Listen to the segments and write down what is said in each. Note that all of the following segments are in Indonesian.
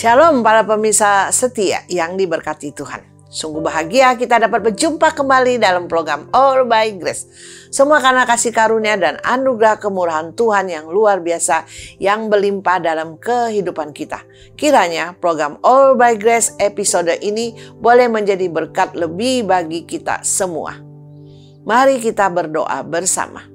Shalom para pemirsa setia yang diberkati Tuhan. Sungguh bahagia kita dapat berjumpa kembali dalam program All by Grace. Semua karena kasih karunia dan anugerah kemurahan Tuhan yang luar biasa yang berlimpah dalam kehidupan kita. Kiranya program All by Grace episode ini boleh menjadi berkat lebih bagi kita semua. Mari kita berdoa bersama.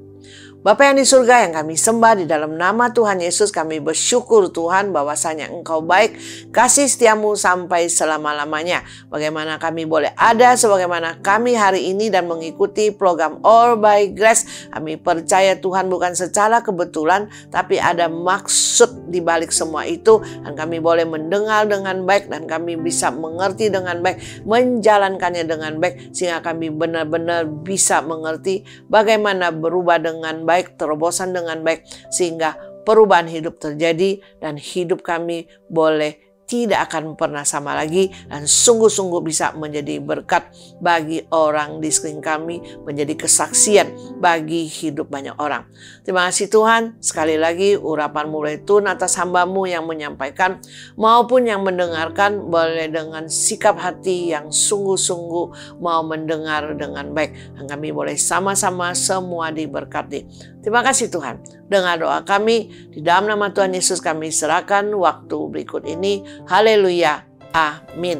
Bapa yang di surga yang kami sembah, di dalam nama Tuhan Yesus kami bersyukur Tuhan bahwasanya Engkau baik, kasih setiamu sampai selama-lamanya. Bagaimana kami boleh ada sebagaimana kami hari ini dan mengikuti program All by Grace. Kami percaya Tuhan bukan secara kebetulan, tapi ada maksud di balik semua itu. Dan kami boleh mendengar dengan baik dan kami bisa mengerti dengan baik, menjalankannya dengan baik. Sehingga kami benar-benar bisa mengerti bagaimana berubah dengan baik, terobosan dengan baik, sehingga perubahan hidup terjadi dan hidup kami boleh tidak akan pernah sama lagi dan sungguh-sungguh bisa menjadi berkat bagi orang di sekeliling kami, menjadi kesaksian bagi hidup banyak orang. Terima kasih Tuhan, sekali lagi urapan mulai turun atas hamba-Mu yang menyampaikan maupun yang mendengarkan, boleh dengan sikap hati yang sungguh-sungguh mau mendengar dengan baik, dan kami boleh sama-sama semua diberkati. Terima kasih Tuhan. Dengar doa kami, di dalam nama Tuhan Yesus kami serahkan waktu berikut ini. Haleluya. Amin.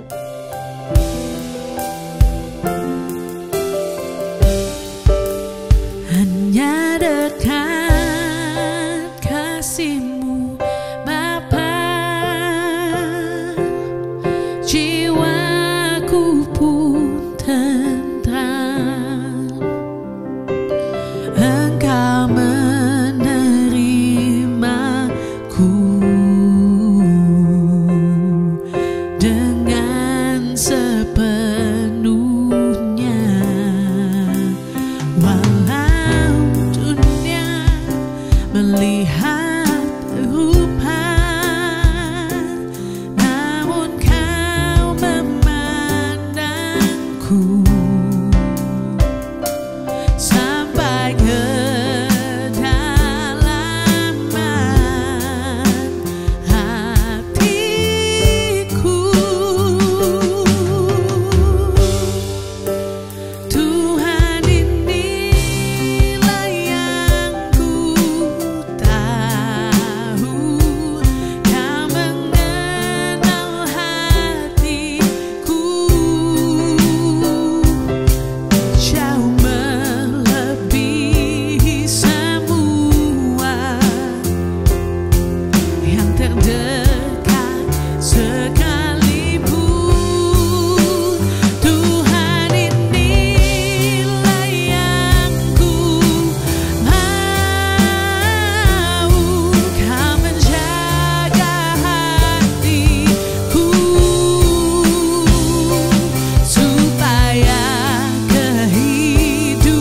Hanya dekat kasih-Mu Bapa, jiwaku pun tentram. Engkau menerimaku dengan sepenuhnya. Walau dunia melihat rupa, namun Kau memandangku sampai kedalaman hatiku. Tuhan, inilah yang ku tahu, Kau mengenal hatiku jauh melebihi semua yang terdekat sekalipun. Tuhan, inilah yang ku mau, Kau menjaga hatiku supaya kehidupan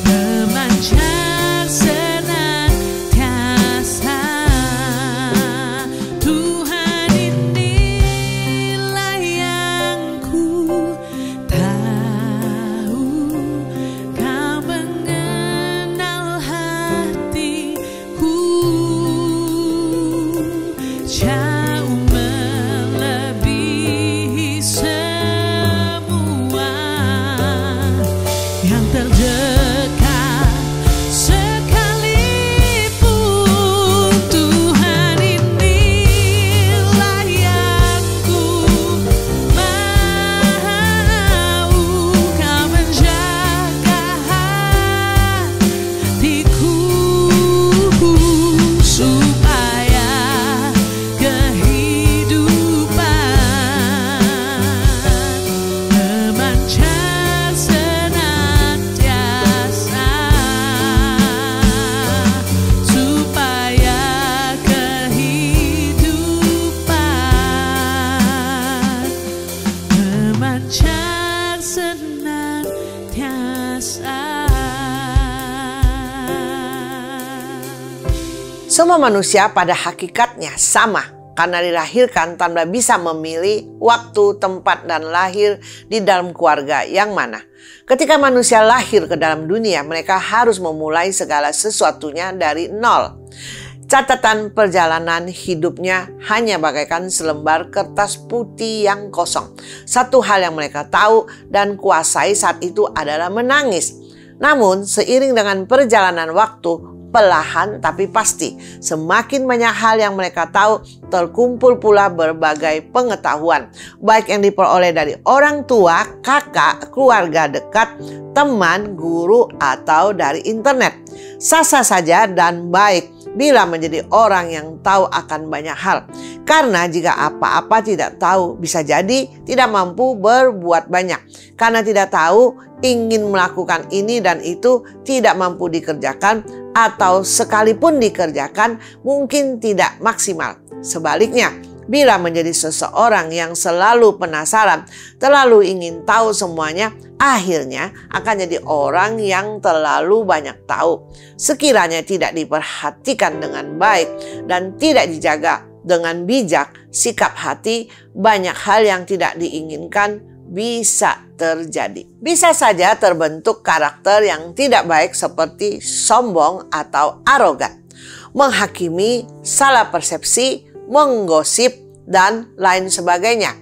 memancar senantiasa. Tuhan, inilah yang ku tahu, Kau mengenal hatiku jauh melebihi semua yang terdekat sekalipun. Tuhan, inilah yang ku mau, Kau menjaga hatiku supaya kehidupan memancar senantiasa, supaya kehidupan memancar senantiasa. Semua manusia pada hakikatnya sama, karena dilahirkan tanpa bisa memilih waktu, tempat, dan lahir di dalam keluarga yang mana. Ketika manusia lahir ke dalam dunia, mereka harus memulai segala sesuatunya dari nol. Catatan perjalanan hidupnya hanya bagaikan selembar kertas putih yang kosong. Satu hal yang mereka tahu dan kuasai saat itu adalah menangis. Namun seiring dengan perjalanan waktu, perlahan tapi pasti, semakin banyak hal yang mereka tahu, terkumpul pula berbagai pengetahuan, baik yang diperoleh dari orang tua, kakak, keluarga dekat, teman, guru, atau dari internet. Sah-sah saja dan baik bila menjadi orang yang tahu akan banyak hal. Karena jika apa-apa tidak tahu, bisa jadi tidak mampu berbuat banyak. Karena tidak tahu, ingin melakukan ini dan itu, tidak mampu dikerjakan, atau sekalipun dikerjakan mungkin tidak maksimal. Sebaliknya, bila menjadi seseorang yang selalu penasaran, terlalu ingin tahu semuanya, akhirnya akan jadi orang yang terlalu banyak tahu. Sekiranya tidak diperhatikan dengan baik dan tidak dijaga dengan bijak sikap hati, banyak hal yang tidak diinginkan bisa terjadi. Bisa saja terbentuk karakter yang tidak baik seperti sombong atau arogan, menghakimi, salah persepsi, menggosip, dan lain sebagainya.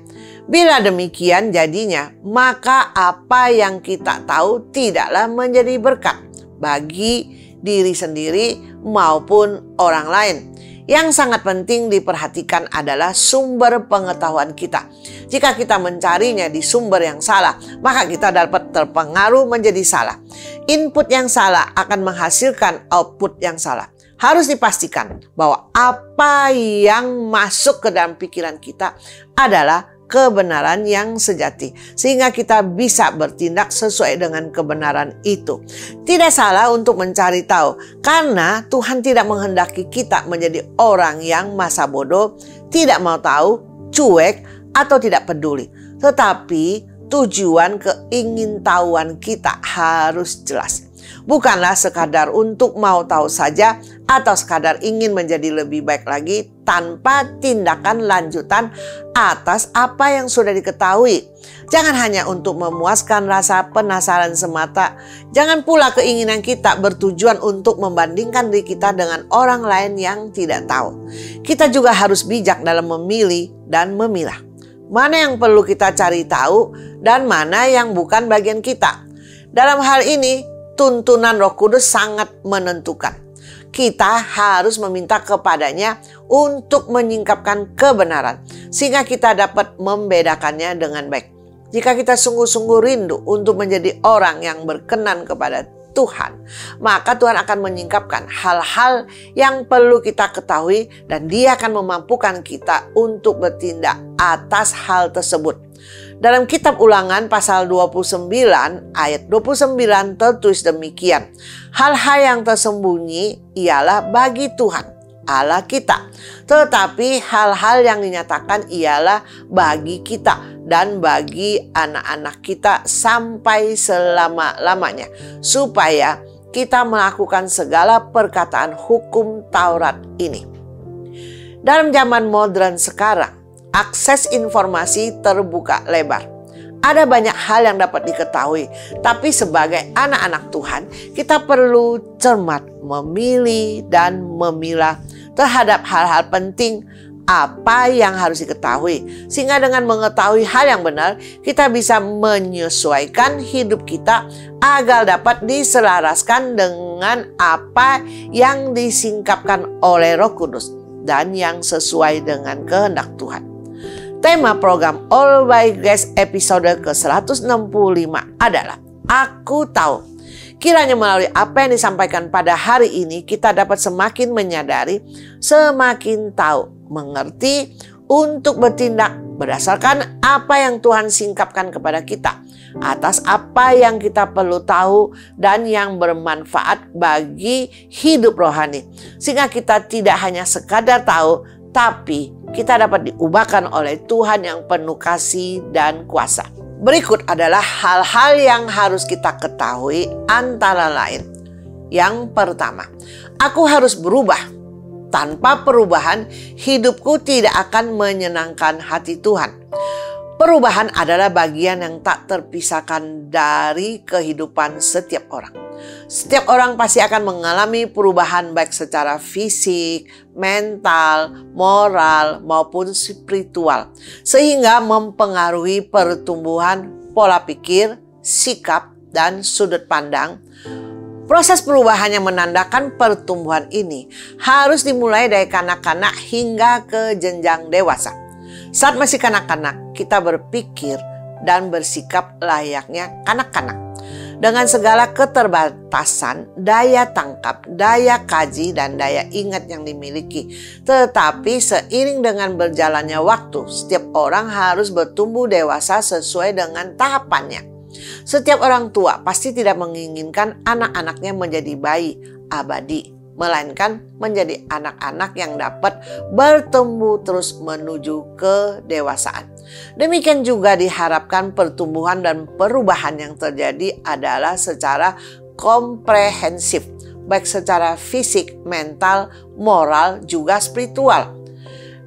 Bila demikian jadinya, maka apa yang kita tahu tidaklah menjadi berkat bagi diri sendiri maupun orang lain. Yang sangat penting diperhatikan adalah sumber pengetahuan kita. Jika kita mencarinya di sumber yang salah, maka kita dapat terpengaruh menjadi salah. Input yang salah akan menghasilkan output yang salah. Harus dipastikan bahwa apa yang masuk ke dalam pikiran kita adalah kebenaran yang sejati, sehingga kita bisa bertindak sesuai dengan kebenaran itu. Tidak salah untuk mencari tahu, karena Tuhan tidak menghendaki kita menjadi orang yang masa bodoh, tidak mau tahu, cuek, atau tidak peduli. Tetapi tujuan keingintahuan kita harus jelas. Bukanlah sekadar untuk mau tahu saja atau sekadar ingin menjadi lebih baik lagi tanpa tindakan lanjutan atas apa yang sudah diketahui. Jangan hanya untuk memuaskan rasa penasaran semata. Jangan pula keinginan kita bertujuan untuk membandingkan diri kita dengan orang lain yang tidak tahu. Kita juga harus bijak dalam memilih dan memilah. Mana yang perlu kita cari tahu dan mana yang bukan bagian kita. Dalam hal ini, tuntunan Roh Kudus sangat menentukan. Kita harus meminta kepadanya untuk menyingkapkan kebenaran, sehingga kita dapat membedakannya dengan baik. Jika kita sungguh-sungguh rindu untuk menjadi orang yang berkenan kepada Tuhan, maka Tuhan akan menyingkapkan hal-hal yang perlu kita ketahui dan Dia akan memampukan kita untuk bertindak atas hal tersebut. Dalam kitab Ulangan pasal 29 ayat 29 tertulis demikian. Hal-hal yang tersembunyi ialah bagi Tuhan Allah kita, tetapi hal-hal yang dinyatakan ialah bagi kita dan bagi anak-anak kita sampai selama-lamanya, supaya kita melakukan segala perkataan hukum Taurat ini. Dalam zaman modern sekarang, akses informasi terbuka lebar. Ada banyak hal yang dapat diketahui, tapi sebagai anak-anak Tuhan, kita perlu cermat memilih dan memilah terhadap hal-hal penting apa yang harus diketahui. Sehingga dengan mengetahui hal yang benar, kita bisa menyesuaikan hidup kita agar dapat diselaraskan dengan apa yang disingkapkan oleh Roh Kudus dan yang sesuai dengan kehendak Tuhan. Tema program All by Grace episode ke-165 adalah Aku Tahu. Kiranya melalui apa yang disampaikan pada hari ini, kita dapat semakin menyadari, semakin tahu, mengerti, untuk bertindak berdasarkan apa yang Tuhan singkapkan kepada kita, atas apa yang kita perlu tahu dan yang bermanfaat bagi hidup rohani. Sehingga kita tidak hanya sekadar tahu, tapi kita dapat diubahkan oleh Tuhan yang penuh kasih dan kuasa. Berikut adalah hal-hal yang harus kita ketahui, antara lain. Yang pertama, aku harus berubah. Tanpa perubahan, hidupku tidak akan menyenangkan hati Tuhan. Perubahan adalah bagian yang tak terpisahkan dari kehidupan setiap orang. Setiap orang pasti akan mengalami perubahan baik secara fisik, mental, moral, maupun spiritual. Sehingga mempengaruhi pertumbuhan pola pikir, sikap, dan sudut pandang. Proses perubahan yang menandakan pertumbuhan ini harus dimulai dari kanak-kanak hingga ke jenjang dewasa. Saat masih kanak-kanak, kita berpikir dan bersikap layaknya kanak-kanak. Dengan segala keterbatasan, daya tangkap, daya kaji, dan daya ingat yang dimiliki. Tetapi seiring dengan berjalannya waktu, setiap orang harus bertumbuh dewasa sesuai dengan tahapannya. Setiap orang tua pasti tidak menginginkan anak-anaknya menjadi bayi abadi, melainkan menjadi anak-anak yang dapat bertumbuh terus menuju kedewasaan. Demikian juga diharapkan pertumbuhan dan perubahan yang terjadi adalah secara komprehensif, baik secara fisik, mental, moral, juga spiritual.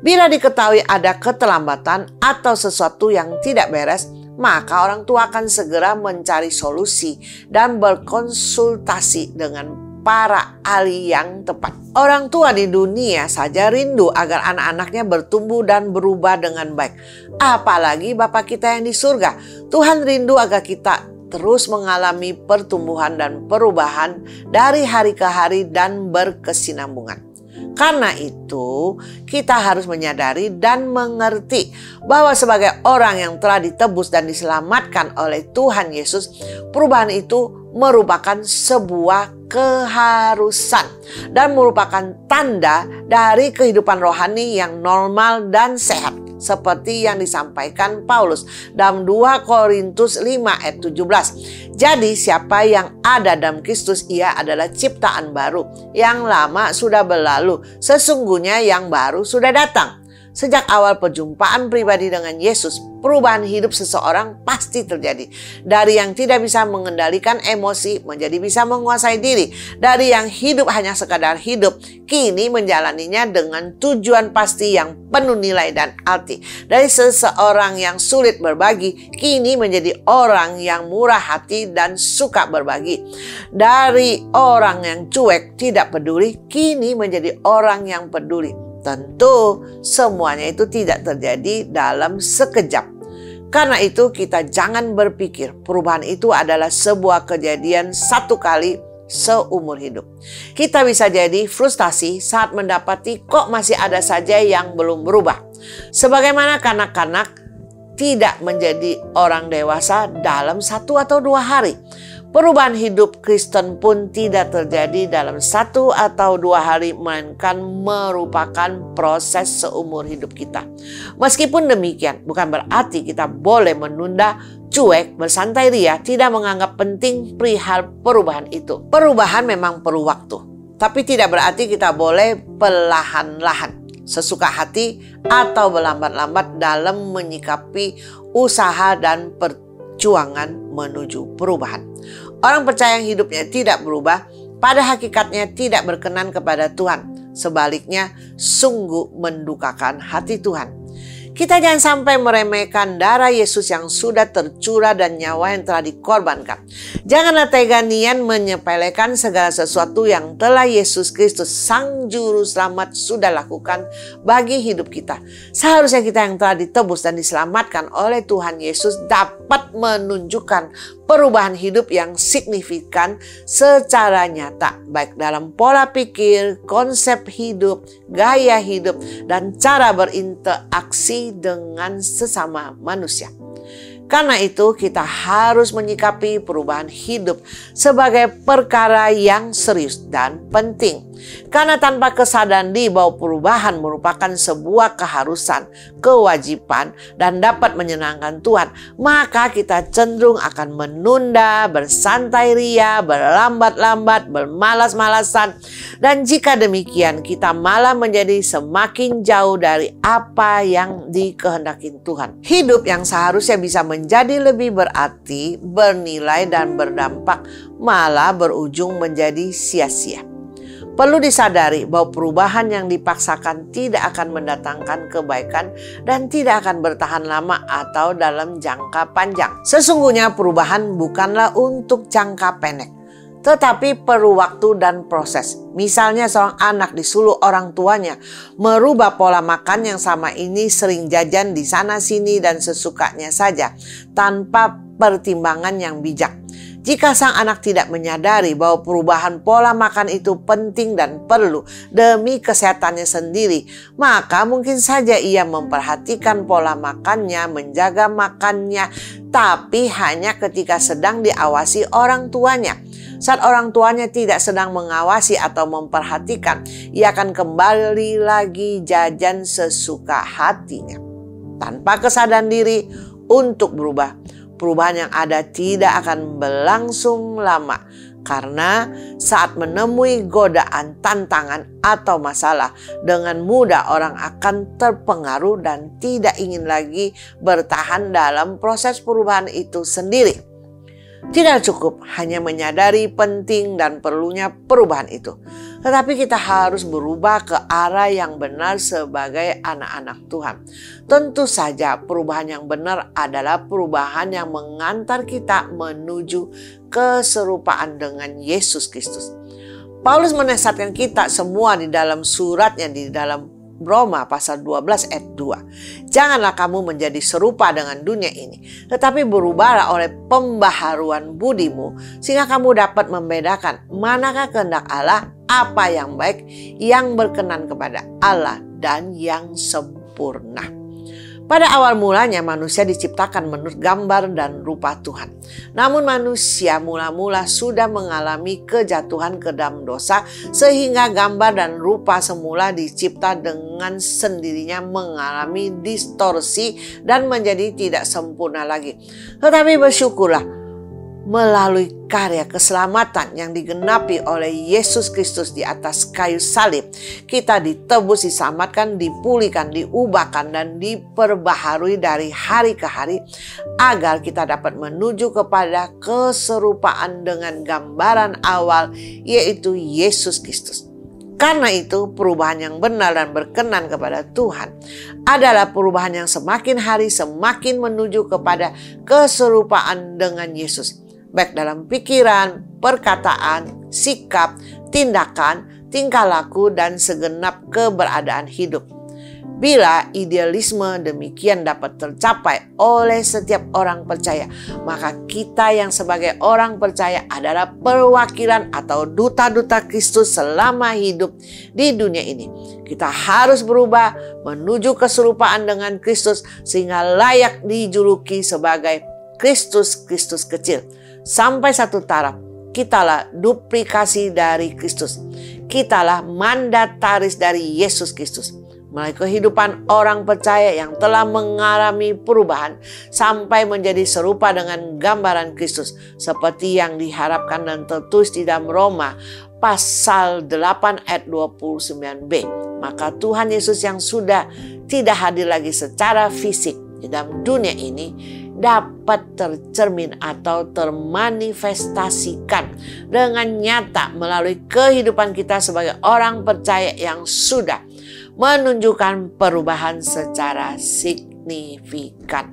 Bila diketahui ada keterlambatan atau sesuatu yang tidak beres, maka orang tua akan segera mencari solusi dan berkonsultasi dengan para ahli yang tepat. Orang tua di dunia saja rindu agar anak-anaknya bertumbuh dan berubah dengan baik. Apalagi Bapa kita yang di surga. Tuhan rindu agar kita terus mengalami pertumbuhan dan perubahan dari hari ke hari dan berkesinambungan. Karena itu, kita harus menyadari dan mengerti bahwa sebagai orang yang telah ditebus dan diselamatkan oleh Tuhan Yesus, perubahan itu merupakan sebuah keharusan dan merupakan tanda dari kehidupan rohani yang normal dan sehat. Seperti yang disampaikan Paulus dalam 2 Korintus 5 ayat 17. Jadi siapa yang ada dalam Kristus, ia adalah ciptaan baru. Yang lama sudah berlalu, sesungguhnya yang baru sudah datang. Sejak awal perjumpaan pribadi dengan Yesus, perubahan hidup seseorang pasti terjadi. Dari yang tidak bisa mengendalikan emosi menjadi bisa menguasai diri. Dari yang hidup hanya sekadar hidup, kini menjalaninya dengan tujuan pasti yang penuh nilai dan arti. Dari seseorang yang sulit berbagi, kini menjadi orang yang murah hati dan suka berbagi. Dari orang yang cuek tidak peduli, kini menjadi orang yang peduli. Tentu semuanya itu tidak terjadi dalam sekejap. Karena itu kita jangan berpikir perubahan itu adalah sebuah kejadian satu kali seumur hidup. Kita bisa jadi frustasi saat mendapati kok masih ada saja yang belum berubah. Sebagaimana kanak-kanak tidak menjadi orang dewasa dalam 1 atau 2 hari. Perubahan hidup Kristen pun tidak terjadi dalam 1 atau 2 hari, melainkan merupakan proses seumur hidup kita. Meskipun demikian, bukan berarti kita boleh menunda, cuek, bersantai ria, tidak menganggap penting perihal perubahan itu. Perubahan memang perlu waktu, tapi tidak berarti kita boleh perlahan-lahan, sesuka hati, atau berlambat-lambat dalam menyikapi usaha dan perjuangan menuju perubahan. Orang percaya yang hidupnya tidak berubah, pada hakikatnya tidak berkenan kepada Tuhan. Sebaliknya, sungguh mendukakan hati Tuhan. Kita jangan sampai meremehkan darah Yesus yang sudah tercurah dan nyawa yang telah dikorbankan. Janganlah tega nian menyepelekan segala sesuatu yang telah Yesus Kristus Sang Juru Selamat sudah lakukan bagi hidup kita. Seharusnya kita yang telah ditebus dan diselamatkan oleh Tuhan Yesus dapat menunjukkan perubahan hidup yang signifikan secara nyata, baik dalam pola pikir, konsep hidup, gaya hidup, dan cara berinteraksi dengan sesama manusia. Karena itu kita harus menyikapi perubahan hidup sebagai perkara yang serius dan penting. Karena tanpa kesadaran bahwa perubahan merupakan sebuah keharusan, kewajiban, dan dapat menyenangkan Tuhan, maka kita cenderung akan menunda, bersantai ria, berlambat-lambat, bermalas-malasan. Dan jika demikian, kita malah menjadi semakin jauh dari apa yang dikehendaki Tuhan. Hidup yang seharusnya bisa menjadi lebih berarti, bernilai, dan berdampak malah berujung menjadi sia-sia. Perlu disadari bahwa perubahan yang dipaksakan tidak akan mendatangkan kebaikan dan tidak akan bertahan lama atau dalam jangka panjang. Sesungguhnya perubahan bukanlah untuk jangka pendek, tetapi perlu waktu dan proses. Misalnya seorang anak disuruh orang tuanya merubah pola makan yang sama ini sering jajan di sana sini dan sesukanya saja tanpa pertimbangan yang bijak. Jika sang anak tidak menyadari bahwa perubahan pola makan itu penting dan perlu demi kesehatannya sendiri, maka mungkin saja ia memperhatikan pola makannya, menjaga makannya, tapi hanya ketika sedang diawasi orang tuanya. Saat orang tuanya tidak sedang mengawasi atau memperhatikan, ia akan kembali lagi jajan sesuka hatinya. Tanpa kesadaran diri untuk berubah, perubahan yang ada tidak akan berlangsung lama. Karena saat menemui godaan, tantangan, atau masalah, dengan mudah orang akan terpengaruh dan tidak ingin lagi bertahan dalam proses perubahan itu sendiri. Tidak cukup hanya menyadari penting dan perlunya perubahan itu, tetapi kita harus berubah ke arah yang benar sebagai anak-anak Tuhan. Tentu saja perubahan yang benar adalah perubahan yang mengantar kita menuju keserupaan dengan Yesus Kristus. Paulus menasihatkan kita semua di dalam suratnya di dalam Roma pasal 12 ayat 2. Janganlah kamu menjadi serupa dengan dunia ini, tetapi berubahlah oleh pembaharuan budimu, sehingga kamu dapat membedakan manakah kehendak Allah, apa yang baik, yang berkenan kepada Allah, dan yang sempurna. Pada awal mulanya manusia diciptakan menurut gambar dan rupa Tuhan. Namun manusia mula-mula sudah mengalami kejatuhan ke dalam dosa, sehingga gambar dan rupa semula dicipta dengan sendirinya mengalami distorsi dan menjadi tidak sempurna lagi. Tetapi bersyukurlah, melalui karya keselamatan yang digenapi oleh Yesus Kristus di atas kayu salib, kita ditebus, diselamatkan, dipulihkan, diubahkan, dan diperbaharui dari hari ke hari, agar kita dapat menuju kepada keserupaan dengan gambaran awal, yaitu Yesus Kristus. Karena itu perubahan yang benar dan berkenan kepada Tuhan adalah perubahan yang semakin hari semakin menuju kepada keserupaan dengan Yesus. Baik dalam pikiran, perkataan, sikap, tindakan, tingkah laku, dan segenap keberadaan hidup. Bila idealisme demikian dapat tercapai oleh setiap orang percaya, maka kita yang sebagai orang percaya adalah perwakilan atau duta-duta Kristus selama hidup di dunia ini. Kita harus berubah menuju keserupaan dengan Kristus sehingga layak dijuluki sebagai Kristus kecil. Sampai satu taraf, kitalah duplikasi dari Kristus. Kitalah mandataris dari Yesus Kristus. Melalui kehidupan orang percaya yang telah mengalami perubahan sampai menjadi serupa dengan gambaran Kristus, seperti yang diharapkan dan tertulis di dalam Roma pasal 8 ayat 29b. Maka Tuhan Yesus yang sudah tidak hadir lagi secara fisik di dalam dunia ini dapat tercermin atau termanifestasikan dengan nyata melalui kehidupan kita sebagai orang percaya yang sudah menunjukkan perubahan secara signifikan.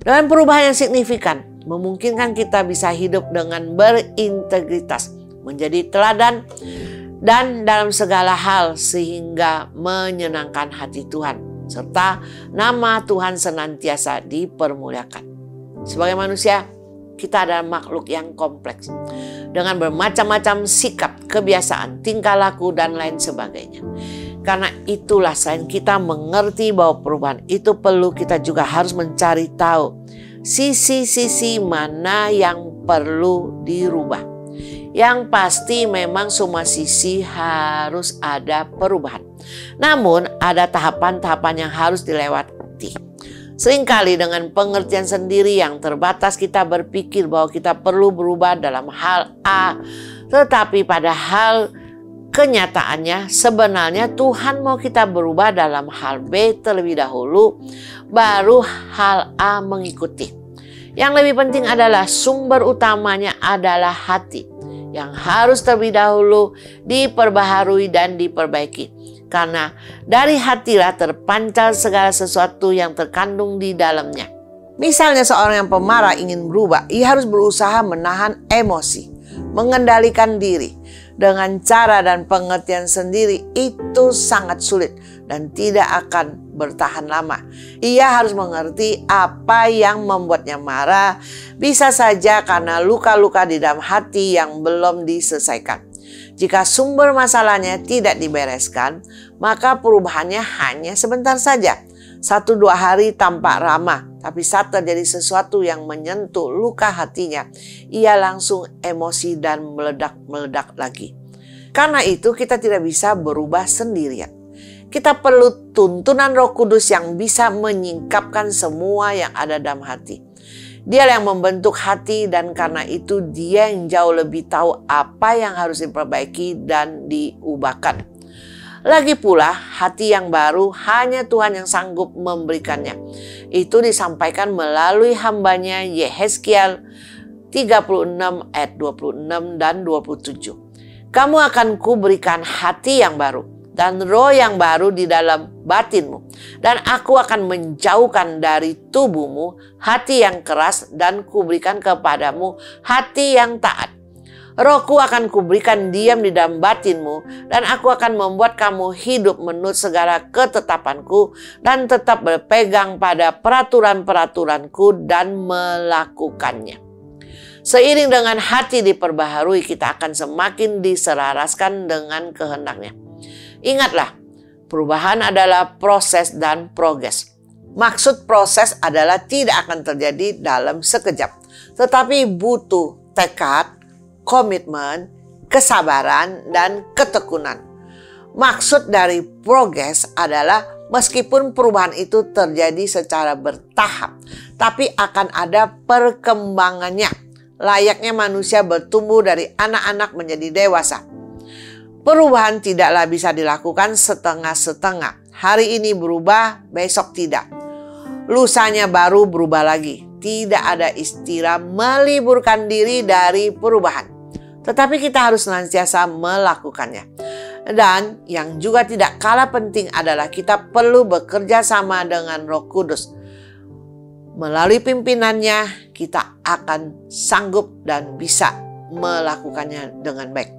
Dengan perubahan yang signifikan, memungkinkan kita bisa hidup dengan berintegritas, menjadi teladan, dan dalam segala hal sehingga menyenangkan hati Tuhan, serta nama Tuhan senantiasa dipermuliakan. Sebagai manusia, kita adalah makhluk yang kompleks dengan bermacam-macam sikap, kebiasaan, tingkah laku, dan lain sebagainya. Karena itulah selain kita mengerti bahwa perubahan itu perlu, kita juga harus mencari tahu sisi-sisi mana yang perlu dirubah. Yang pasti memang semua sisi harus ada perubahan. Namun ada tahapan-tahapan yang harus dilewati. Seringkali dengan pengertian sendiri yang terbatas kita berpikir bahwa kita perlu berubah dalam hal A. Tetapi pada hal kenyataannya sebenarnya Tuhan mau kita berubah dalam hal B terlebih dahulu, baru hal A mengikuti. Yang lebih penting adalah sumber utamanya adalah hati. yang harus terlebih dahulu diperbaharui dan diperbaiki. Karena dari hatilah terpancar segala sesuatu yang terkandung di dalamnya. Misalnya seorang yang pemarah ingin berubah, ia harus berusaha menahan emosi, mengendalikan diri. Dengan cara dan pengertian sendiri itu sangat sulit dan tidak akan bertahan lama. Ia harus mengerti apa yang membuatnya marah, bisa saja karena luka-luka di dalam hati yang belum diselesaikan. Jika sumber masalahnya tidak dibereskan, maka perubahannya hanya sebentar saja. 1-2 hari tampak ramah, tapi saat terjadi sesuatu yang menyentuh luka hatinya, ia langsung emosi dan meledak-meledak lagi. Karena itu kita tidak bisa berubah sendirian. Kita perlu tuntunan Roh Kudus yang bisa menyingkapkan semua yang ada dalam hati. Dia yang membentuk hati dan karena itu dia yang jauh lebih tahu apa yang harus diperbaiki dan diubahkan. Lagi pula hati yang baru hanya Tuhan yang sanggup memberikannya. Itu disampaikan melalui hambanya Yehezkiel 36 ayat 26 dan 27. Kamu akan kuberikan hati yang baru dan roh yang baru di dalam batinmu. Dan aku akan menjauhkan dari tubuhmu hati yang keras dan kuberikan kepadamu hati yang taat. Rohku akan kuberikan diam di dalam batinmu dan aku akan membuat kamu hidup menurut segala ketetapanku dan tetap berpegang pada peraturan-peraturanku dan melakukannya. Seiring dengan hati diperbaharui, kita akan semakin diselaraskan dengan kehendaknya. Ingatlah, perubahan adalah proses dan progres. Maksud proses adalah tidak akan terjadi dalam sekejap, tetapi butuh tekad, komitmen, kesabaran, dan ketekunan. Maksud dari progres adalah meskipun perubahan itu terjadi secara bertahap, tapi akan ada perkembangannya. Layaknya manusia bertumbuh dari anak-anak menjadi dewasa. Perubahan tidaklah bisa dilakukan setengah-setengah. Hari ini berubah, besok tidak. Lusanya baru berubah lagi. Tidak ada istilah meliburkan diri dari perubahan. Tetapi kita harus senantiasa melakukannya. Dan yang juga tidak kalah penting adalah kita perlu bekerja sama dengan Roh Kudus. Melalui pimpinannya kita akan sanggup dan bisa melakukannya dengan baik.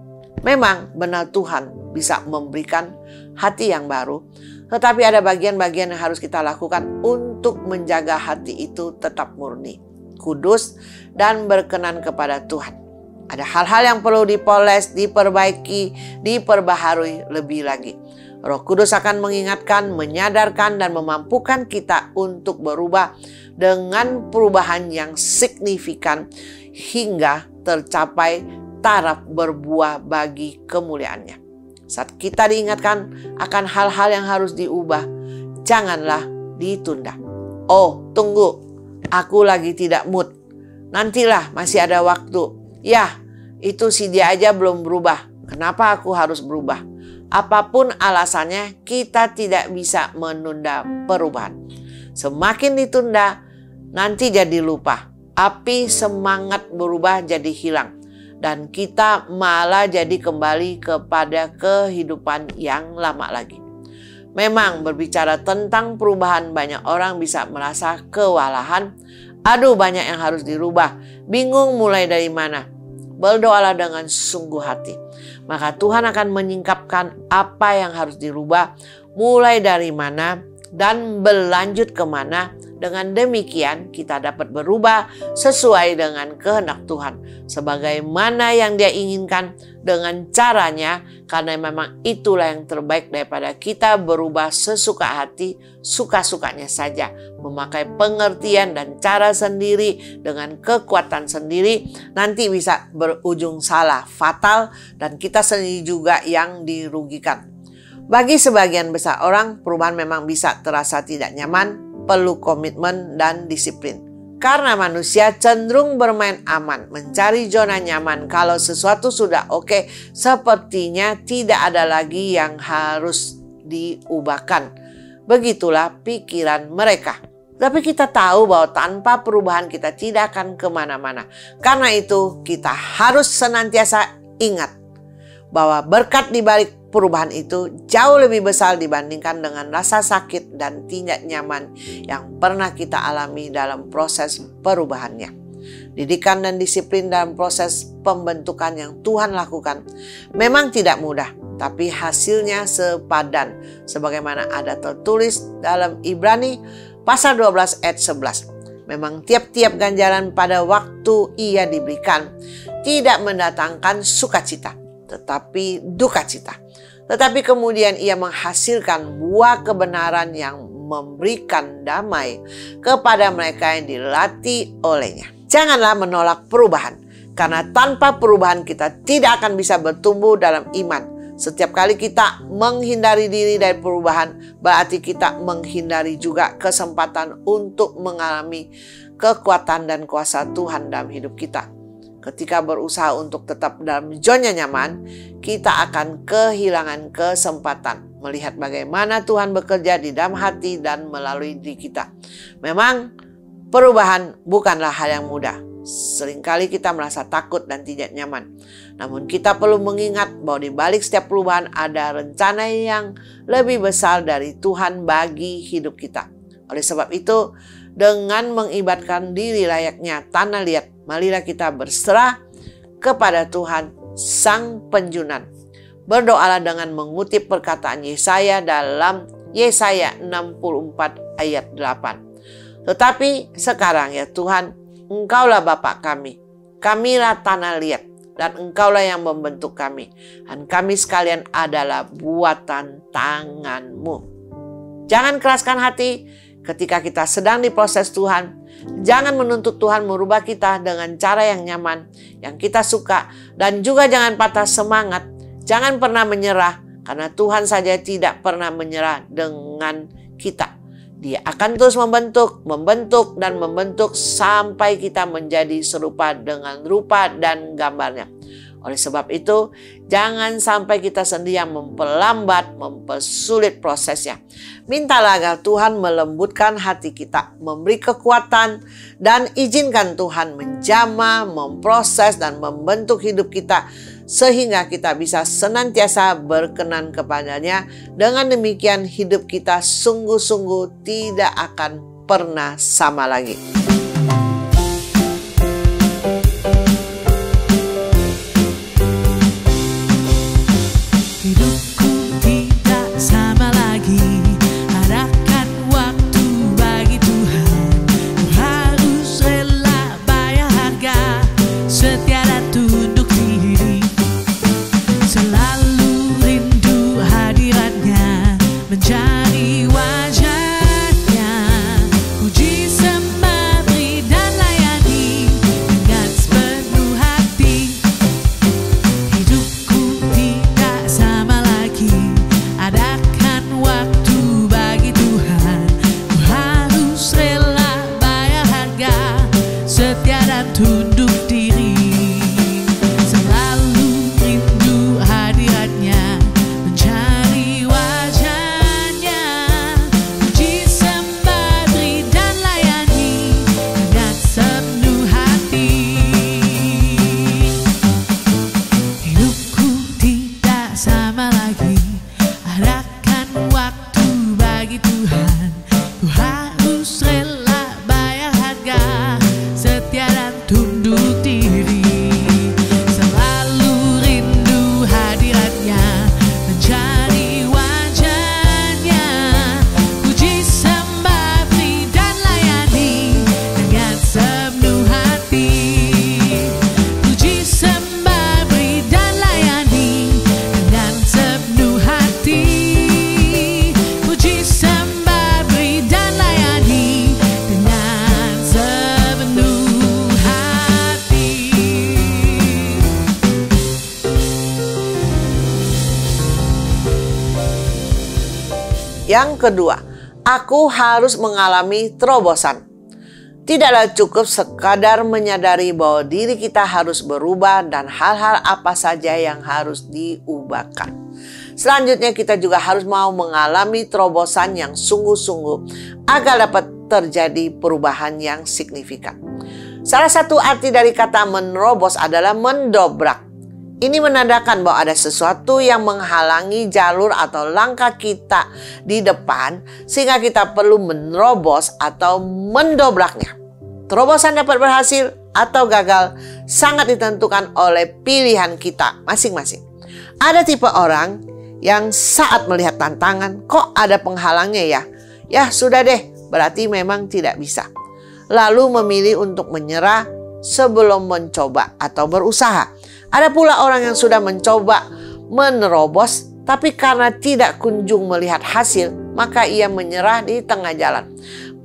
Memang benar Tuhan bisa memberikan hati yang baru, tetapi ada bagian-bagian yang harus kita lakukan untuk menjaga hati itu tetap murni, kudus, dan berkenan kepada Tuhan. Ada hal-hal yang perlu dipoles, diperbaiki, diperbaharui lebih lagi. Roh Kudus akan mengingatkan, menyadarkan, dan memampukan kita untuk berubah dengan perubahan yang signifikan hingga tercapai taraf berbuah bagi kemuliaannya. Saat kita diingatkan akan hal-hal yang harus diubah, janganlah ditunda. Oh, tunggu, aku lagi tidak mood. Nantilah, masih ada waktu. Ya, itu si dia aja belum berubah. Kenapa aku harus berubah? Apapun alasannya, kita tidak bisa menunda perubahan. Semakin ditunda, nanti jadi lupa. Api semangat berubah jadi hilang. Dan kita malah jadi kembali kepada kehidupan yang lama lagi. Memang berbicara tentang perubahan, banyak orang bisa merasa kewalahan. Aduh, banyak yang harus dirubah. Bingung mulai dari mana. Berdoalah dengan sungguh hati. Maka Tuhan akan menyingkapkan apa yang harus dirubah, mulai dari mana, dan berlanjut kemana. Dengan demikian kita dapat berubah sesuai dengan kehendak Tuhan. Sebagaimana yang Dia inginkan dengan caranya. Karena memang itulah yang terbaik daripada kita berubah sesuka hati, suka-sukanya saja. Memakai pengertian dan cara sendiri dengan kekuatan sendiri. Nanti bisa berujung salah, fatal, dan kita sendiri juga yang dirugikan. Bagi sebagian besar orang, perubahan memang bisa terasa tidak nyaman, perlu komitmen dan disiplin. Karena manusia cenderung bermain aman, mencari zona nyaman. Kalau sesuatu sudah oke, sepertinya tidak ada lagi yang harus diubahkan. Begitulah pikiran mereka. Tapi kita tahu bahwa tanpa perubahan kita tidak akan kemana-mana. Karena itu kita harus senantiasa ingat bahwa berkat di balik perubahan itu jauh lebih besar dibandingkan dengan rasa sakit dan tidak nyaman yang pernah kita alami dalam proses perubahannya. Didikan dan disiplin dalam proses pembentukan yang Tuhan lakukan memang tidak mudah, tapi hasilnya sepadan sebagaimana ada tertulis dalam Ibrani pasal 12 ayat 11. Memang tiap-tiap ganjaran pada waktu ia diberikan tidak mendatangkan sukacita, tetapi duka cita. Tetapi kemudian ia menghasilkan buah kebenaran yang memberikan damai kepada mereka yang dilatih olehnya. Janganlah menolak perubahan, karena tanpa perubahan kita tidak akan bisa bertumbuh dalam iman. Setiap kali kita menghindari diri dari perubahan, berarti kita menghindari juga kesempatan untuk mengalami kekuatan dan kuasa Tuhan dalam hidup kita. Ketika berusaha untuk tetap dalam zona nyaman, kita akan kehilangan kesempatan melihat bagaimana Tuhan bekerja di dalam hati dan melalui diri kita. Memang perubahan bukanlah hal yang mudah. Seringkali kita merasa takut dan tidak nyaman. Namun kita perlu mengingat bahwa di balik setiap perubahan ada rencana yang lebih besar dari Tuhan bagi hidup kita. Oleh sebab itu, dengan mengibadatkan diri layaknya tanah liat, marilah kita berserah kepada Tuhan Sang Penjunan. Berdoalah dengan mengutip perkataan Yesaya dalam Yesaya 64 ayat 8. Tetapi sekarang ya Tuhan, Engkaulah Bapa kami, kamilah tanah liat, dan Engkaulah yang membentuk kami, dan kami sekalian adalah buatan tangan-Mu. Jangan keraskan hati ketika kita sedang diproses Tuhan. Jangan menuntut Tuhan merubah kita dengan cara yang nyaman, yang kita suka, dan juga jangan patah semangat. Jangan pernah menyerah, karena Tuhan saja tidak pernah menyerah dengan kita. Dia akan terus membentuk sampai kita menjadi serupa dengan rupa dan gambarnya. Oleh sebab itu, jangan sampai kita sendiri yang mempersulit prosesnya. Mintalah agar Tuhan melembutkan hati kita, memberi kekuatan, dan izinkan Tuhan menjamah, memproses, dan membentuk hidup kita sehingga kita bisa senantiasa berkenan kepadanya. Dengan demikian hidup kita sungguh-sungguh tidak akan pernah sama lagi. Yang kedua, aku harus mengalami terobosan. Tidaklah cukup sekadar menyadari bahwa diri kita harus berubah dan hal-hal apa saja yang harus diubahkan. Selanjutnya kita juga harus mau mengalami terobosan yang sungguh-sungguh agar dapat terjadi perubahan yang signifikan. Salah satu arti dari kata menerobos adalah mendobrak. Ini menandakan bahwa ada sesuatu yang menghalangi jalur atau langkah kita di depan sehingga kita perlu menerobos atau mendobraknya. Terobosan dapat berhasil atau gagal sangat ditentukan oleh pilihan kita masing-masing. Ada tipe orang yang saat melihat tantangan, kok ada penghalangnya ya? Ya sudah deh, berarti memang tidak bisa. Lalu memilih untuk menyerah sebelum mencoba atau berusaha. Ada pula orang yang sudah mencoba menerobos, tapi karena tidak kunjung melihat hasil, maka ia menyerah di tengah jalan.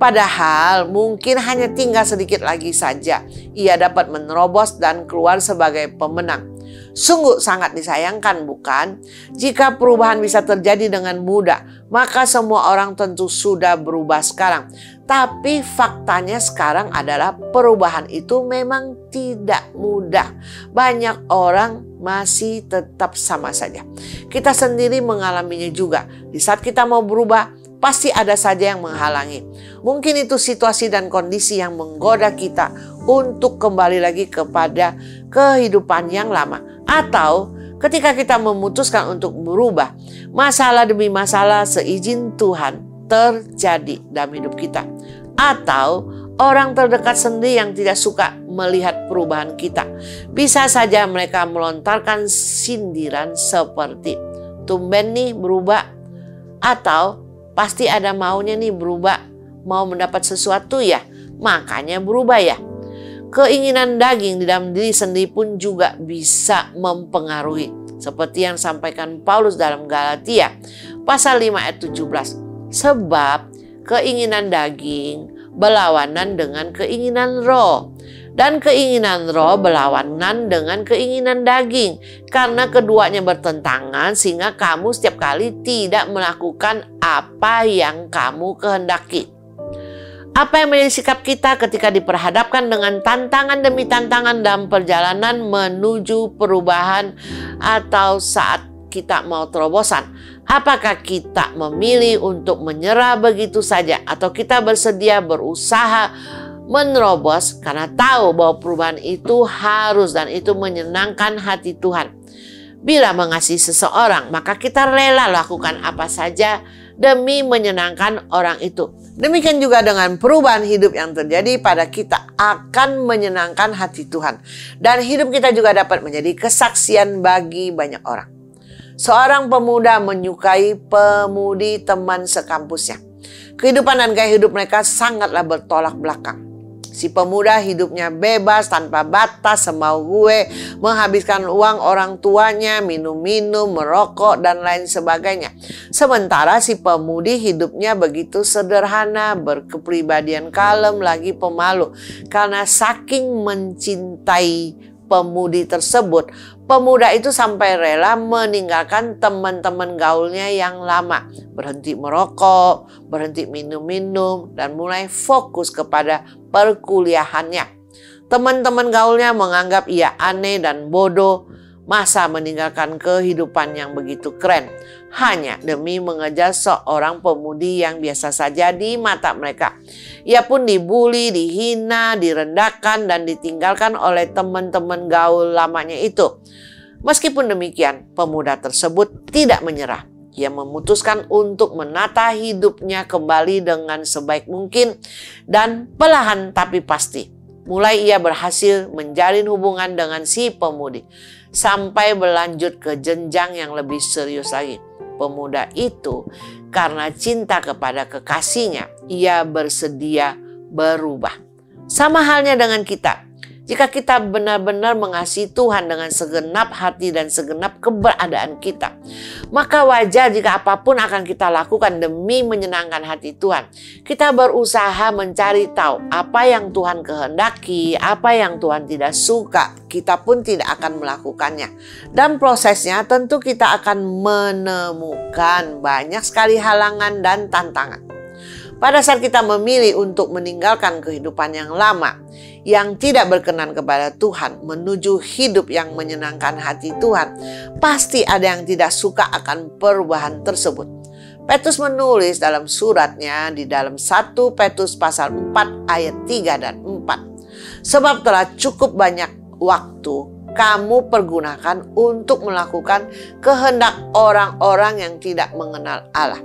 Padahal mungkin hanya tinggal sedikit lagi saja ia dapat menerobos dan keluar sebagai pemenang. Sungguh sangat disayangkan, bukan? Jika perubahan bisa terjadi dengan mudah, maka semua orang tentu sudah berubah sekarang. Tapi faktanya sekarang adalah perubahan itu memang tidak mudah. Banyak orang masih tetap sama saja. Kita sendiri mengalaminya juga. Di saat kita mau berubah, pasti ada saja yang menghalangi. Mungkin itu situasi dan kondisi yang menggoda kita untuk kembali lagi kepada kehidupan yang lama. Atau ketika kita memutuskan untuk berubah, masalah demi masalah seizin Tuhan terjadi dalam hidup kita. Atau orang terdekat sendiri yang tidak suka melihat perubahan kita. Bisa saja mereka melontarkan sindiran seperti, tumben nih berubah. Atau pasti ada maunya nih berubah, mau mendapat sesuatu ya, makanya berubah ya. Keinginan daging di dalam diri sendiri pun juga bisa mempengaruhi. Seperti yang disampaikan Paulus dalam Galatia pasal 5 ayat 17. Sebab keinginan daging berlawanan dengan keinginan roh. Dan keinginan roh berlawanan dengan keinginan daging. Karena keduanya bertentangan sehingga kamu setiap kali tidak melakukan apa yang kamu kehendaki. Apa yang menjadi sikap kita ketika diperhadapkan dengan tantangan demi tantangan dalam perjalanan menuju perubahan atau saat kita mau terobosan? Apakah kita memilih untuk menyerah begitu saja atau kita bersedia berusaha menerobos karena tahu bahwa perubahan itu harus dan itu menyenangkan hati Tuhan? Bila mengasihi seseorang, maka kita rela lakukan apa saja demi menyenangkan orang itu. Demikian juga dengan perubahan hidup yang terjadi pada kita akan menyenangkan hati Tuhan. Dan hidup kita juga dapat menjadi kesaksian bagi banyak orang. Seorang pemuda menyukai pemudi teman sekampusnya. Kehidupan dan gaya hidup mereka sangatlah bertolak belakang. Si pemuda hidupnya bebas tanpa batas semau gue, menghabiskan uang orang tuanya, minum-minum, merokok dan lain sebagainya. Sementara si pemudi hidupnya begitu sederhana, berkepribadian kalem lagi pemalu. Karena saking mencintai pemudi tersebut, pemuda itu sampai rela meninggalkan teman-teman gaulnya yang lama. Berhenti merokok, berhenti minum-minum, dan mulai fokus kepada perkuliahannya. Teman-teman gaulnya menganggap ia aneh dan bodoh. Masa meninggalkan kehidupan yang begitu keren hanya demi mengejar seorang pemudi yang biasa saja di mata mereka. Ia pun dibully, dihina, direndahkan, dan ditinggalkan oleh teman-teman gaul lamanya itu. Meskipun demikian, pemuda tersebut tidak menyerah. Ia memutuskan untuk menata hidupnya kembali dengan sebaik mungkin dan perlahan tapi pasti. Mulai ia berhasil menjalin hubungan dengan si pemudi sampai berlanjut ke jenjang yang lebih serius lagi. Pemuda itu karena cinta kepada kekasihnya, ia bersedia berubah. Sama halnya dengan kita. Jika kita benar-benar mengasihi Tuhan dengan segenap hati dan segenap keberadaan kita, maka wajar jika apapun akan kita lakukan demi menyenangkan hati Tuhan. Kita berusaha mencari tahu apa yang Tuhan kehendaki, apa yang Tuhan tidak suka. Kita pun tidak akan melakukannya. Dan prosesnya tentu kita akan menemukan banyak sekali halangan dan tantangan. Pada saat kita memilih untuk meninggalkan kehidupan yang lama, yang tidak berkenan kepada Tuhan, menuju hidup yang menyenangkan hati Tuhan, pasti ada yang tidak suka akan perubahan tersebut. Petrus menulis dalam suratnya di dalam 1 Petrus pasal 4 ayat 3 dan 4. Sebab telah cukup banyak waktu kamu pergunakan untuk melakukan kehendak orang-orang yang tidak mengenal Allah.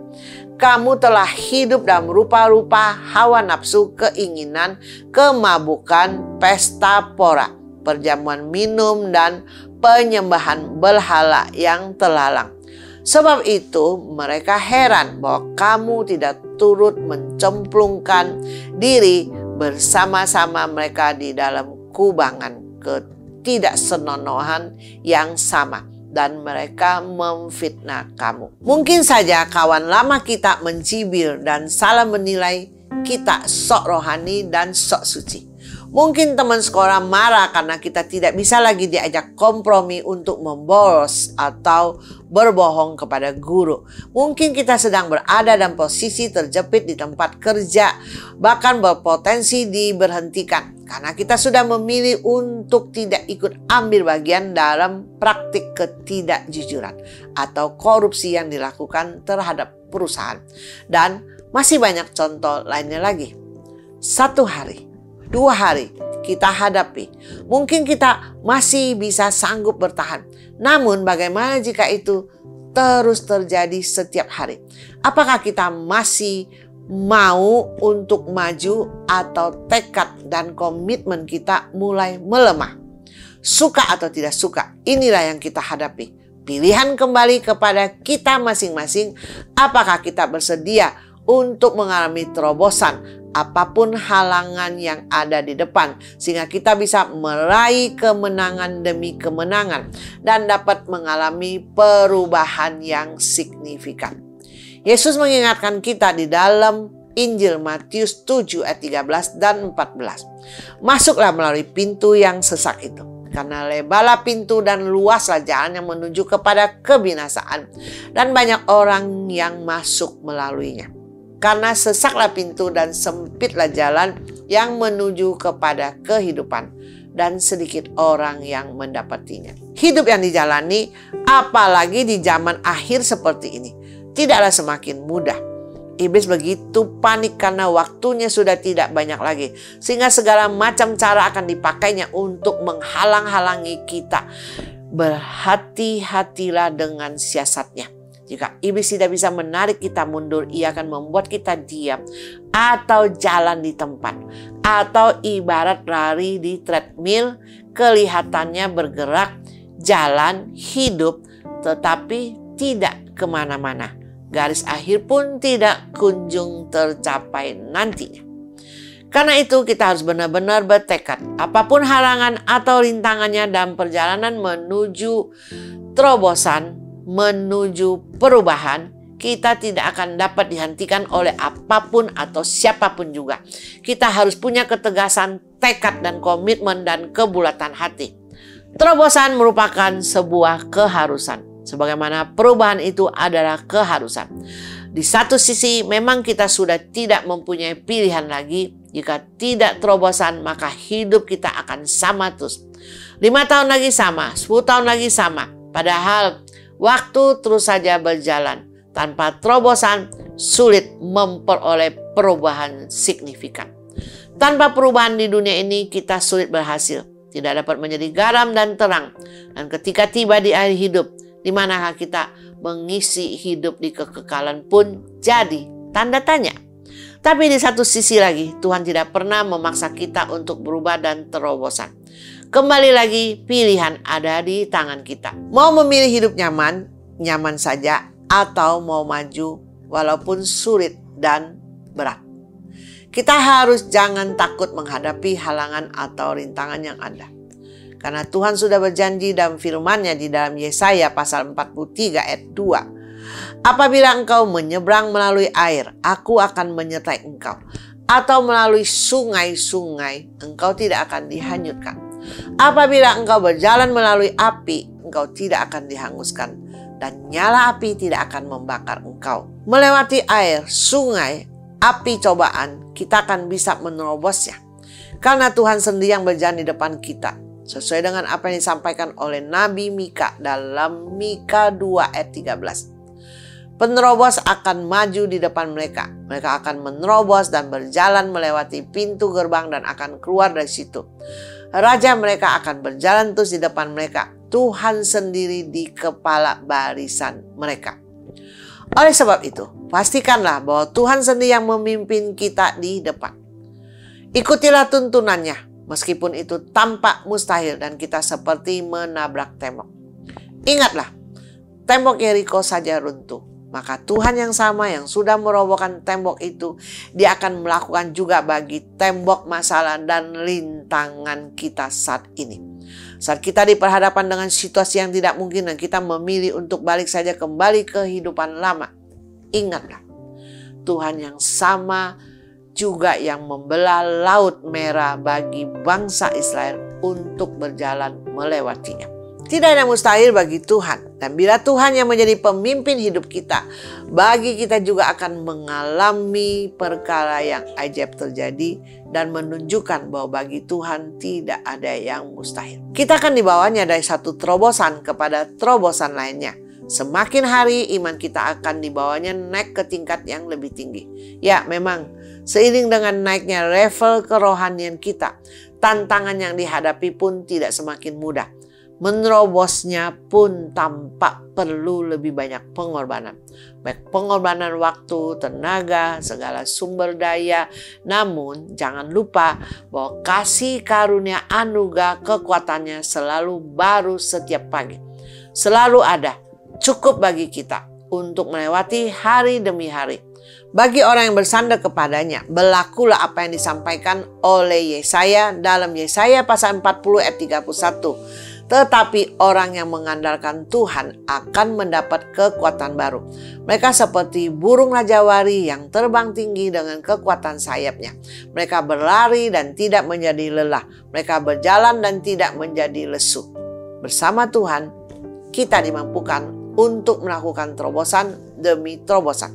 Kamu telah hidup dalam rupa-rupa hawa nafsu, keinginan, kemabukan, pesta pora, perjamuan minum, dan penyembahan berhala yang terlarang. Sebab itu mereka heran bahwa kamu tidak turut mencemplungkan diri bersama-sama mereka di dalam kubangan ketidaksenonohan yang sama. Dan mereka memfitnah kamu. Mungkin saja kawan lama kita mencibir dan salah menilai kita sok rohani dan sok suci. Mungkin teman sekolah marah karena kita tidak bisa lagi diajak kompromi untuk membolos atau berbohong kepada guru. Mungkin kita sedang berada dalam posisi terjepit di tempat kerja, bahkan berpotensi diberhentikan. Karena kita sudah memilih untuk tidak ikut ambil bagian dalam praktik ketidakjujuran atau korupsi yang dilakukan terhadap perusahaan. Dan masih banyak contoh lainnya lagi. 1 hari, 2 hari kita hadapi. Mungkin kita masih bisa sanggup bertahan. Namun bagaimana jika itu terus terjadi setiap hari? Apakah kita masih mau untuk maju atau tekad dan komitmen kita mulai melemah? Suka atau tidak suka, inilah yang kita hadapi. Pilihan kembali kepada kita masing-masing. Apakah kita bersedia untuk mengalami terobosan apapun halangan yang ada di depan, sehingga kita bisa meraih kemenangan demi kemenangan dan dapat mengalami perubahan yang signifikan. Yesus mengingatkan kita di dalam Injil Matius 7 ayat 13 dan 14. Masuklah melalui pintu yang sesak itu, karena lebarlah pintu dan luaslah jalan yang menuju kepada kebinasaan, dan banyak orang yang masuk melaluinya. Karena sesaklah pintu dan sempitlah jalan yang menuju kepada kehidupan, dan sedikit orang yang mendapatinya. Hidup yang dijalani, apalagi di zaman akhir seperti ini, tidaklah semakin mudah. Iblis begitu panik karena waktunya sudah tidak banyak lagi, sehingga segala macam cara akan dipakainya untuk menghalang-halangi kita. Berhati-hatilah dengan siasatnya. Jika iblis tidak bisa menarik kita mundur, ia akan membuat kita diam atau jalan di tempat, atau ibarat lari di treadmill, kelihatannya bergerak, jalan, hidup, tetapi tidak kemana-mana. Garis akhir pun tidak kunjung tercapai nantinya. Karena itu kita harus benar-benar bertekad. Apapun halangan atau rintangannya dalam perjalanan menuju terobosan, menuju perubahan, kita tidak akan dapat dihentikan oleh apapun atau siapapun juga. Kita harus punya ketegasan, tekad dan komitmen dan kebulatan hati. Terobosan merupakan sebuah keharusan, sebagaimana perubahan itu adalah keharusan. Di satu sisi memang kita sudah tidak mempunyai pilihan lagi. Jika tidak terobosan, maka hidup kita akan sama terus. 5 tahun lagi sama, 10 tahun lagi sama. Padahal waktu terus saja berjalan. Tanpa terobosan, sulit memperoleh perubahan signifikan. Tanpa perubahan di dunia ini, kita sulit berhasil. Tidak dapat menjadi garam dan terang. Dan ketika tiba di akhir hidup, di manakah kita mengisi hidup di kekekalan pun jadi tanda tanya. Tapi di satu sisi lagi, Tuhan tidak pernah memaksa kita untuk berubah dan terobosan. Kembali lagi, pilihan ada di tangan kita. Mau memilih hidup nyaman, nyaman saja, atau mau maju walaupun sulit dan berat. Kita harus jangan takut menghadapi halangan atau rintangan yang ada. Karena Tuhan sudah berjanji dalam firman-Nya di dalam Yesaya pasal 43 ayat 2. Apabila engkau menyeberang melalui air, aku akan menyertai engkau. Atau melalui sungai-sungai, engkau tidak akan dihanyutkan. Apabila engkau berjalan melalui api, engkau tidak akan dihanguskan. Dan nyala api tidak akan membakar engkau. Melewati air, sungai, api cobaan, kita akan bisa menerobosnya. Karena Tuhan sendiri yang berjalan di depan kita. Sesuai dengan apa yang disampaikan oleh Nabi Mika dalam Mika 2 ayat 13. Penerobos akan maju di depan mereka. Mereka akan menerobos dan berjalan melewati pintu gerbang dan akan keluar dari situ. Raja mereka akan berjalan terus di depan mereka. Tuhan sendiri di kepala barisan mereka. Oleh sebab itu, pastikanlah bahwa Tuhan sendiri yang memimpin kita di depan. Ikutilah tuntunannya, meskipun itu tampak mustahil dan kita seperti menabrak tembok. Ingatlah, tembok Yeriko saja runtuh, maka Tuhan yang sama yang sudah merobohkan tembok itu, Dia akan melakukan juga bagi tembok masalah dan rintangan kita saat ini. Saat kita diperhadapkan dengan situasi yang tidak mungkin dan kita memilih untuk balik saja kembali ke kehidupan lama, ingatlah, Tuhan yang sama juga yang membelah Laut Merah bagi bangsa Israel untuk berjalan melewatinya. Tidak ada mustahil bagi Tuhan. Dan bila Tuhan yang menjadi pemimpin hidup kita, bagi kita juga akan mengalami perkara yang ajaib terjadi dan menunjukkan bahwa bagi Tuhan tidak ada yang mustahil. Kita akan dibawanya dari satu terobosan kepada terobosan lainnya. Semakin hari iman kita akan dibawanya naik ke tingkat yang lebih tinggi. Ya, memang seiring dengan naiknya level kerohanian kita, tantangan yang dihadapi pun tidak semakin mudah. Menerobosnya pun tampak perlu lebih banyak pengorbanan. Baik pengorbanan waktu, tenaga, segala sumber daya. Namun jangan lupa bahwa kasih karunia anugerah kekuatannya selalu baru setiap pagi. Selalu ada, cukup bagi kita untuk melewati hari demi hari. Bagi orang yang bersandar kepadanya, berlakulah apa yang disampaikan oleh Yesaya dalam Yesaya pasal 40 ayat 31. Tetapi orang yang mengandalkan Tuhan akan mendapat kekuatan baru. Mereka seperti burung rajawari yang terbang tinggi dengan kekuatan sayapnya. Mereka berlari dan tidak menjadi lelah. Mereka berjalan dan tidak menjadi lesu. Bersama Tuhan, kita dimampukan untuk melakukan terobosan demi terobosan.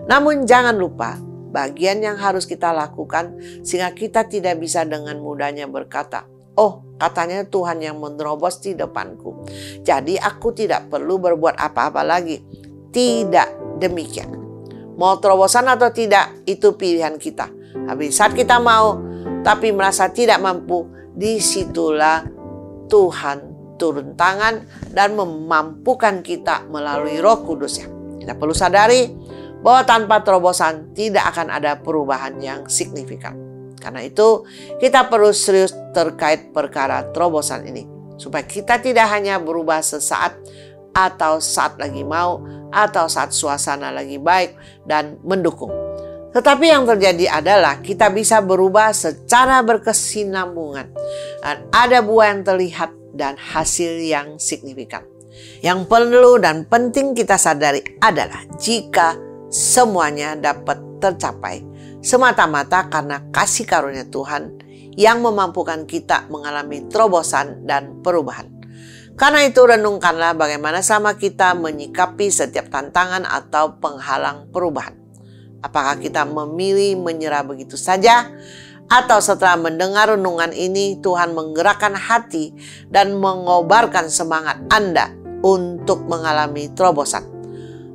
Namun jangan lupa bagian yang harus kita lakukan sehingga kita tidak bisa dengan mudahnya berkata, "Oh, katanya Tuhan yang menerobos di depanku, jadi aku tidak perlu berbuat apa-apa lagi." Tidak demikian. Mau terobosan atau tidak, itu pilihan kita. Habis saat kita mau, tapi merasa tidak mampu, disitulah Tuhan turun tangan dan memampukan kita melalui Roh Kudus-Nya. Kita perlu sadari bahwa tanpa terobosan tidak akan ada perubahan yang signifikan. Karena itu kita perlu serius terkait perkara terobosan ini. Supaya kita tidak hanya berubah sesaat atau saat lagi mau atau saat suasana lagi baik dan mendukung. Tetapi yang terjadi adalah kita bisa berubah secara berkesinambungan. Dan ada buah yang terlihat dan hasil yang signifikan. Yang perlu dan penting kita sadari adalah jika semuanya dapat tercapai semata-mata karena kasih karunia Tuhan yang memampukan kita mengalami terobosan dan perubahan. Karena itu renungkanlah bagaimana sama kita menyikapi setiap tantangan atau penghalang perubahan. Apakah kita memilih menyerah begitu saja? Atau setelah mendengar renungan ini Tuhan menggerakkan hati dan mengobarkan semangat Anda untuk mengalami terobosan.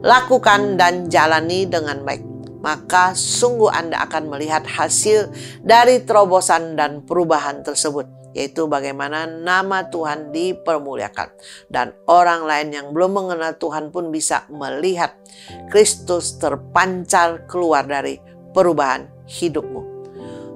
Lakukan dan jalani dengan baik. Maka sungguh Anda akan melihat hasil dari terobosan dan perubahan tersebut. Yaitu bagaimana nama Tuhan dipermuliakan. Dan orang lain yang belum mengenal Tuhan pun bisa melihat Kristus terpancar keluar dari perubahan hidupmu.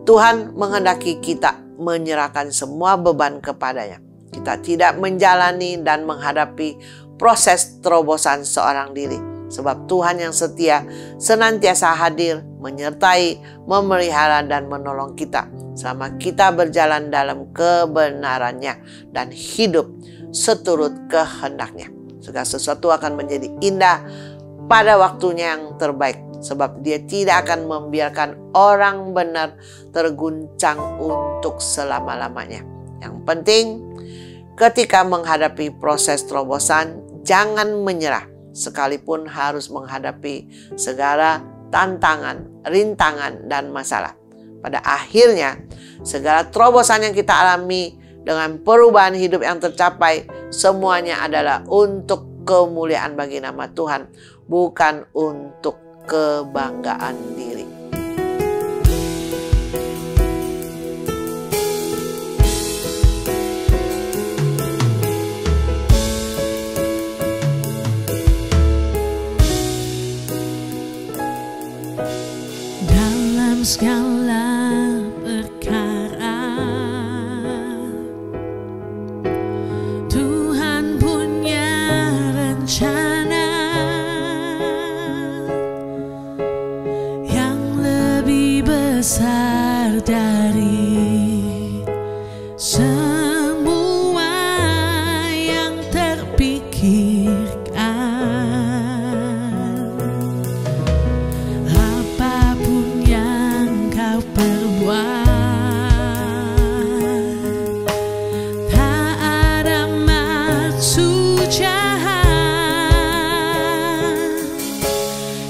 Tuhan menghendaki kita menyerahkan semua beban kepadanya. Kita tidak menjalani dan menghadapi proses terobosan seorang diri. Sebab Tuhan yang setia senantiasa hadir, menyertai, memelihara dan menolong kita selama kita berjalan dalam kebenarannya dan hidup seturut kehendaknya. Segala sesuatu akan menjadi indah pada waktunya yang terbaik. Sebab Dia tidak akan membiarkan orang benar terguncang untuk selama-lamanya. Yang penting ketika menghadapi proses terobosan, jangan menyerah. Sekalipun harus menghadapi segala tantangan, rintangan, dan masalah. Pada akhirnya, segala terobosan yang kita alami dengan perubahan hidup yang tercapai, semuanya adalah untuk kemuliaan bagi nama Tuhan, bukan untuk kebanggaan diri. segala perkara. Tuhan punya rencana yang lebih besar dari semua yang terpikirkan. Apapun yang kau perbuat, tak ada maksud jahat.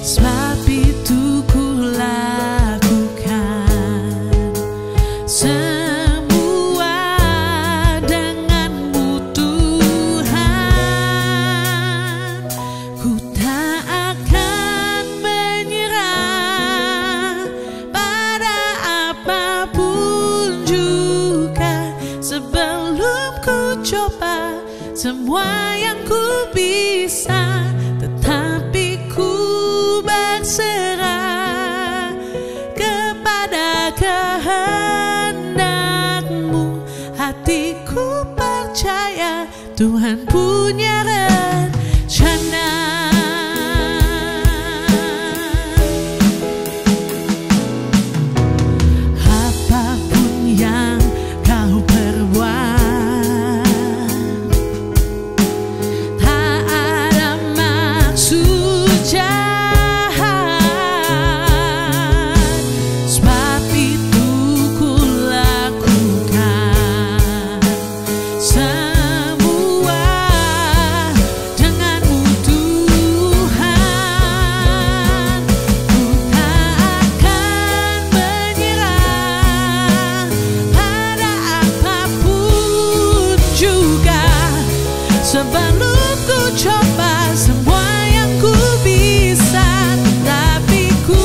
Sebab itu ku lakukan semua denganmu Tuhan. Ku tak akan menyerah pada apapun juga, sebelum ku coba semua yang ku bisa, tetapi ku berserah kepada kehendak-Mu. Hatiku percaya Tuhan punya rencana. Apapun yang kau perbuat, tak ada maksud jahat. Sebab itu ku lakukan semua denganmu Tuhan. Ku tak akan menyerah pada apapun juga, sebelum ku coba semua yang ku bisa, tetapi ku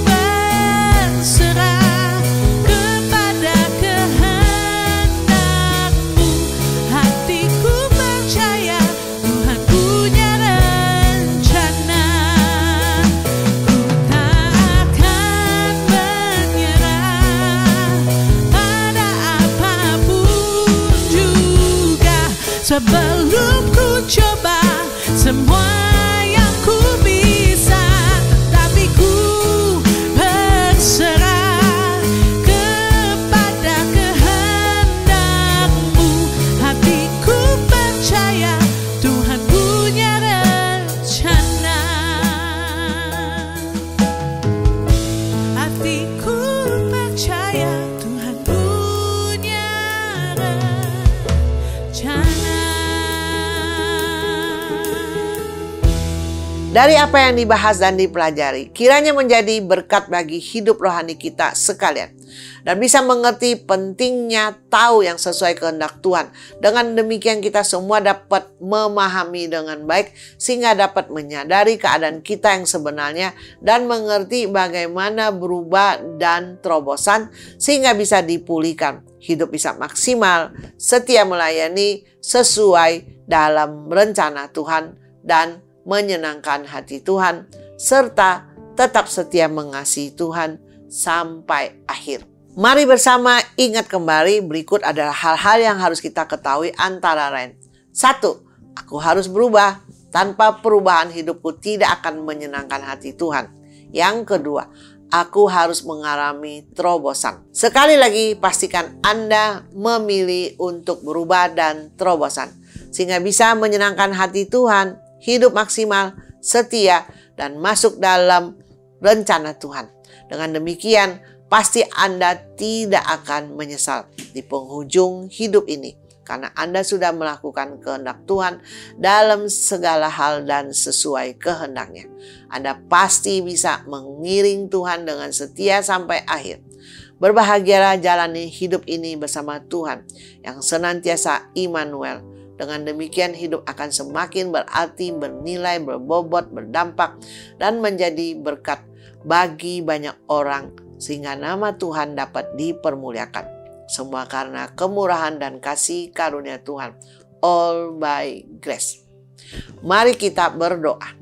berserah kepada kehendak-Mu. Hatiku percaya Tuhan punya rencana. Ku tak akan menyerah pada apapun juga, sebelum ku coba semua yang ku bisa, tetapi ku berserah kepada kehendak-Mu. Hatiku percaya Tuhan punya rencana. Hatiku percaya Tuhan punya rencana. Dari apa yang dibahas dan dipelajari, kiranya menjadi berkat bagi hidup rohani kita sekalian, dan bisa mengerti pentingnya tahu yang sesuai kehendak Tuhan. Dengan demikian kita semua dapat memahami dengan baik, sehingga dapat menyadari keadaan kita yang sebenarnya dan mengerti bagaimana berubah dan terobosan, sehingga bisa dipulihkan. Hidup bisa maksimal, setia melayani sesuai dalam rencana Tuhan, dan menyenangkan hati Tuhan, serta tetap setia mengasihi Tuhan sampai akhir. Mari bersama ingat kembali, berikut adalah hal-hal yang harus kita ketahui antara lain. 1. Aku harus berubah. Tanpa perubahan hidupku tidak akan menyenangkan hati Tuhan. Yang kedua, aku harus mengalami terobosan. Sekali lagi, pastikan Anda memilih untuk berubah dan terobosan, sehingga bisa menyenangkan hati Tuhan, hidup maksimal, setia, dan masuk dalam rencana Tuhan. Dengan demikian, pasti Anda tidak akan menyesal di penghujung hidup ini, karena Anda sudah melakukan kehendak Tuhan dalam segala hal dan sesuai kehendaknya. Anda pasti bisa mengiring Tuhan dengan setia sampai akhir. Berbahagialah jalani hidup ini bersama Tuhan yang senantiasa Immanuel. Dengan demikian hidup akan semakin berarti, bernilai, berbobot, berdampak, dan menjadi berkat bagi banyak orang, sehingga nama Tuhan dapat dipermuliakan. Semua karena kemurahan dan kasih karunia Tuhan. All by grace. Mari kita berdoa.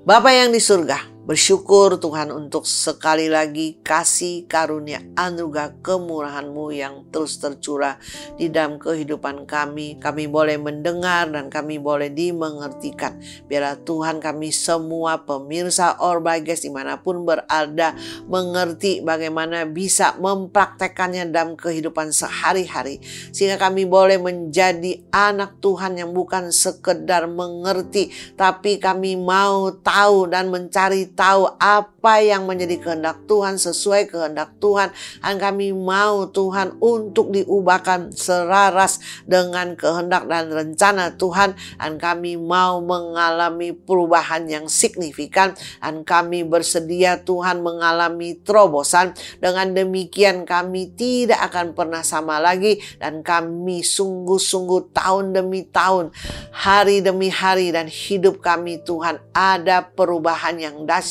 Bapa yang di surga, Bersyukur Tuhan untuk sekali lagi kasih karunia anugerah kemurahan-Mu yang terus tercurah di dalam kehidupan kami. Kami boleh mendengar dan kami boleh dimengertikan. Biarlah Tuhan kami semua pemirsa All by Grace dimanapun berada mengerti bagaimana bisa mempraktekannya dalam kehidupan sehari-hari. Sehingga kami boleh menjadi anak Tuhan yang bukan sekedar mengerti, tapi kami mau tahu dan mencari tahu apa yang menjadi kehendak Tuhan, sesuai kehendak Tuhan. Dan kami mau Tuhan untuk diubahkan selaras dengan kehendak dan rencana Tuhan. Dan kami mau mengalami perubahan yang signifikan. Dan kami bersedia Tuhan mengalami terobosan. Dengan demikian kami tidak akan pernah sama lagi. Dan kami sungguh-sungguh tahun demi tahun, hari demi hari, dan hidup kami Tuhan ada perubahan yang dahsyat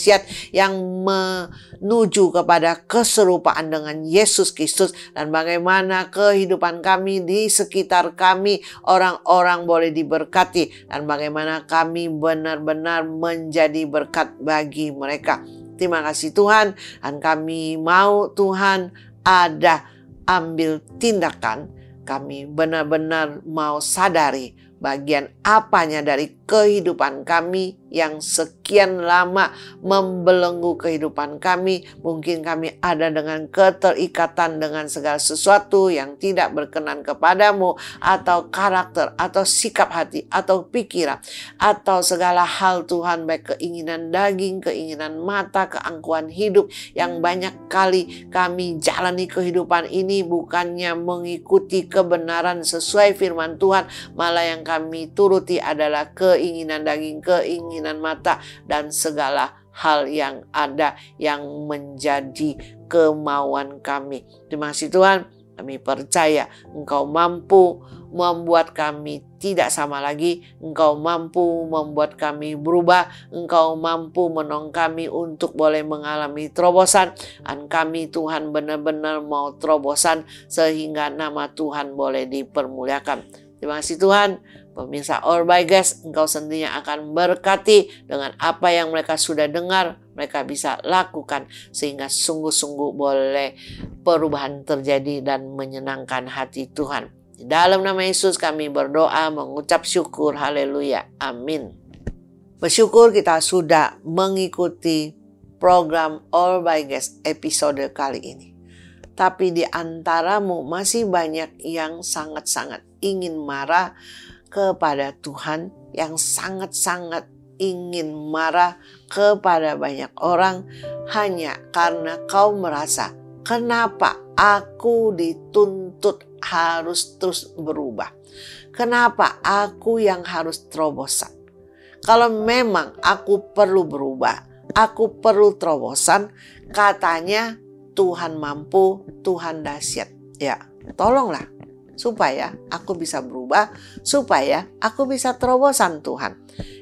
yang menuju kepada keserupaan dengan Yesus Kristus. Dan bagaimana kehidupan kami di sekitar kami, orang-orang boleh diberkati, dan bagaimana kami benar-benar menjadi berkat bagi mereka. Terima kasih Tuhan, dan kami mau Tuhan ada ambil tindakan. Kami benar-benar mau sadari bagian apanya dari kehidupan kami yang sekian lama membelenggu kehidupan kami. Mungkin kami ada dengan keterikatan dengan segala sesuatu yang tidak berkenan kepadamu, atau karakter, atau sikap hati, atau pikiran, atau segala hal Tuhan, baik keinginan daging, keinginan mata, keangkuhan hidup yang banyak kali kami jalani kehidupan ini bukannya mengikuti kebenaran sesuai firman Tuhan, malah yang kami turuti adalah keinginan daging, keinginan mata, dan segala hal yang ada yang menjadi kemauan kami. Terima kasih Tuhan, kami percaya Engkau mampu membuat kami tidak sama lagi. Engkau mampu membuat kami berubah. Engkau mampu menolong kami untuk boleh mengalami terobosan. Dan kami Tuhan benar-benar mau terobosan sehingga nama Tuhan boleh dipermuliakan. Terima kasih Tuhan. Pemirsa All by Grace, Engkau sendirinya akan berkati dengan apa yang mereka sudah dengar, mereka bisa lakukan sehingga sungguh-sungguh boleh perubahan terjadi dan menyenangkan hati Tuhan. Di dalam nama Yesus kami berdoa, mengucap syukur, haleluya, amin. Bersyukur kita sudah mengikuti program All by Grace episode kali ini. Tapi di antaramu masih banyak yang sangat-sangat ingin marah kepada Tuhan, yang sangat-sangat ingin marah kepada banyak orang hanya karena kau merasa, kenapa aku dituntut harus terus berubah? Kenapa aku yang harus terobosan? Kalau memang aku perlu berubah, aku perlu terobosan, katanya Tuhan mampu, Tuhan dahsyat. Ya, tolonglah supaya aku bisa berubah, supaya aku bisa terobosan Tuhan.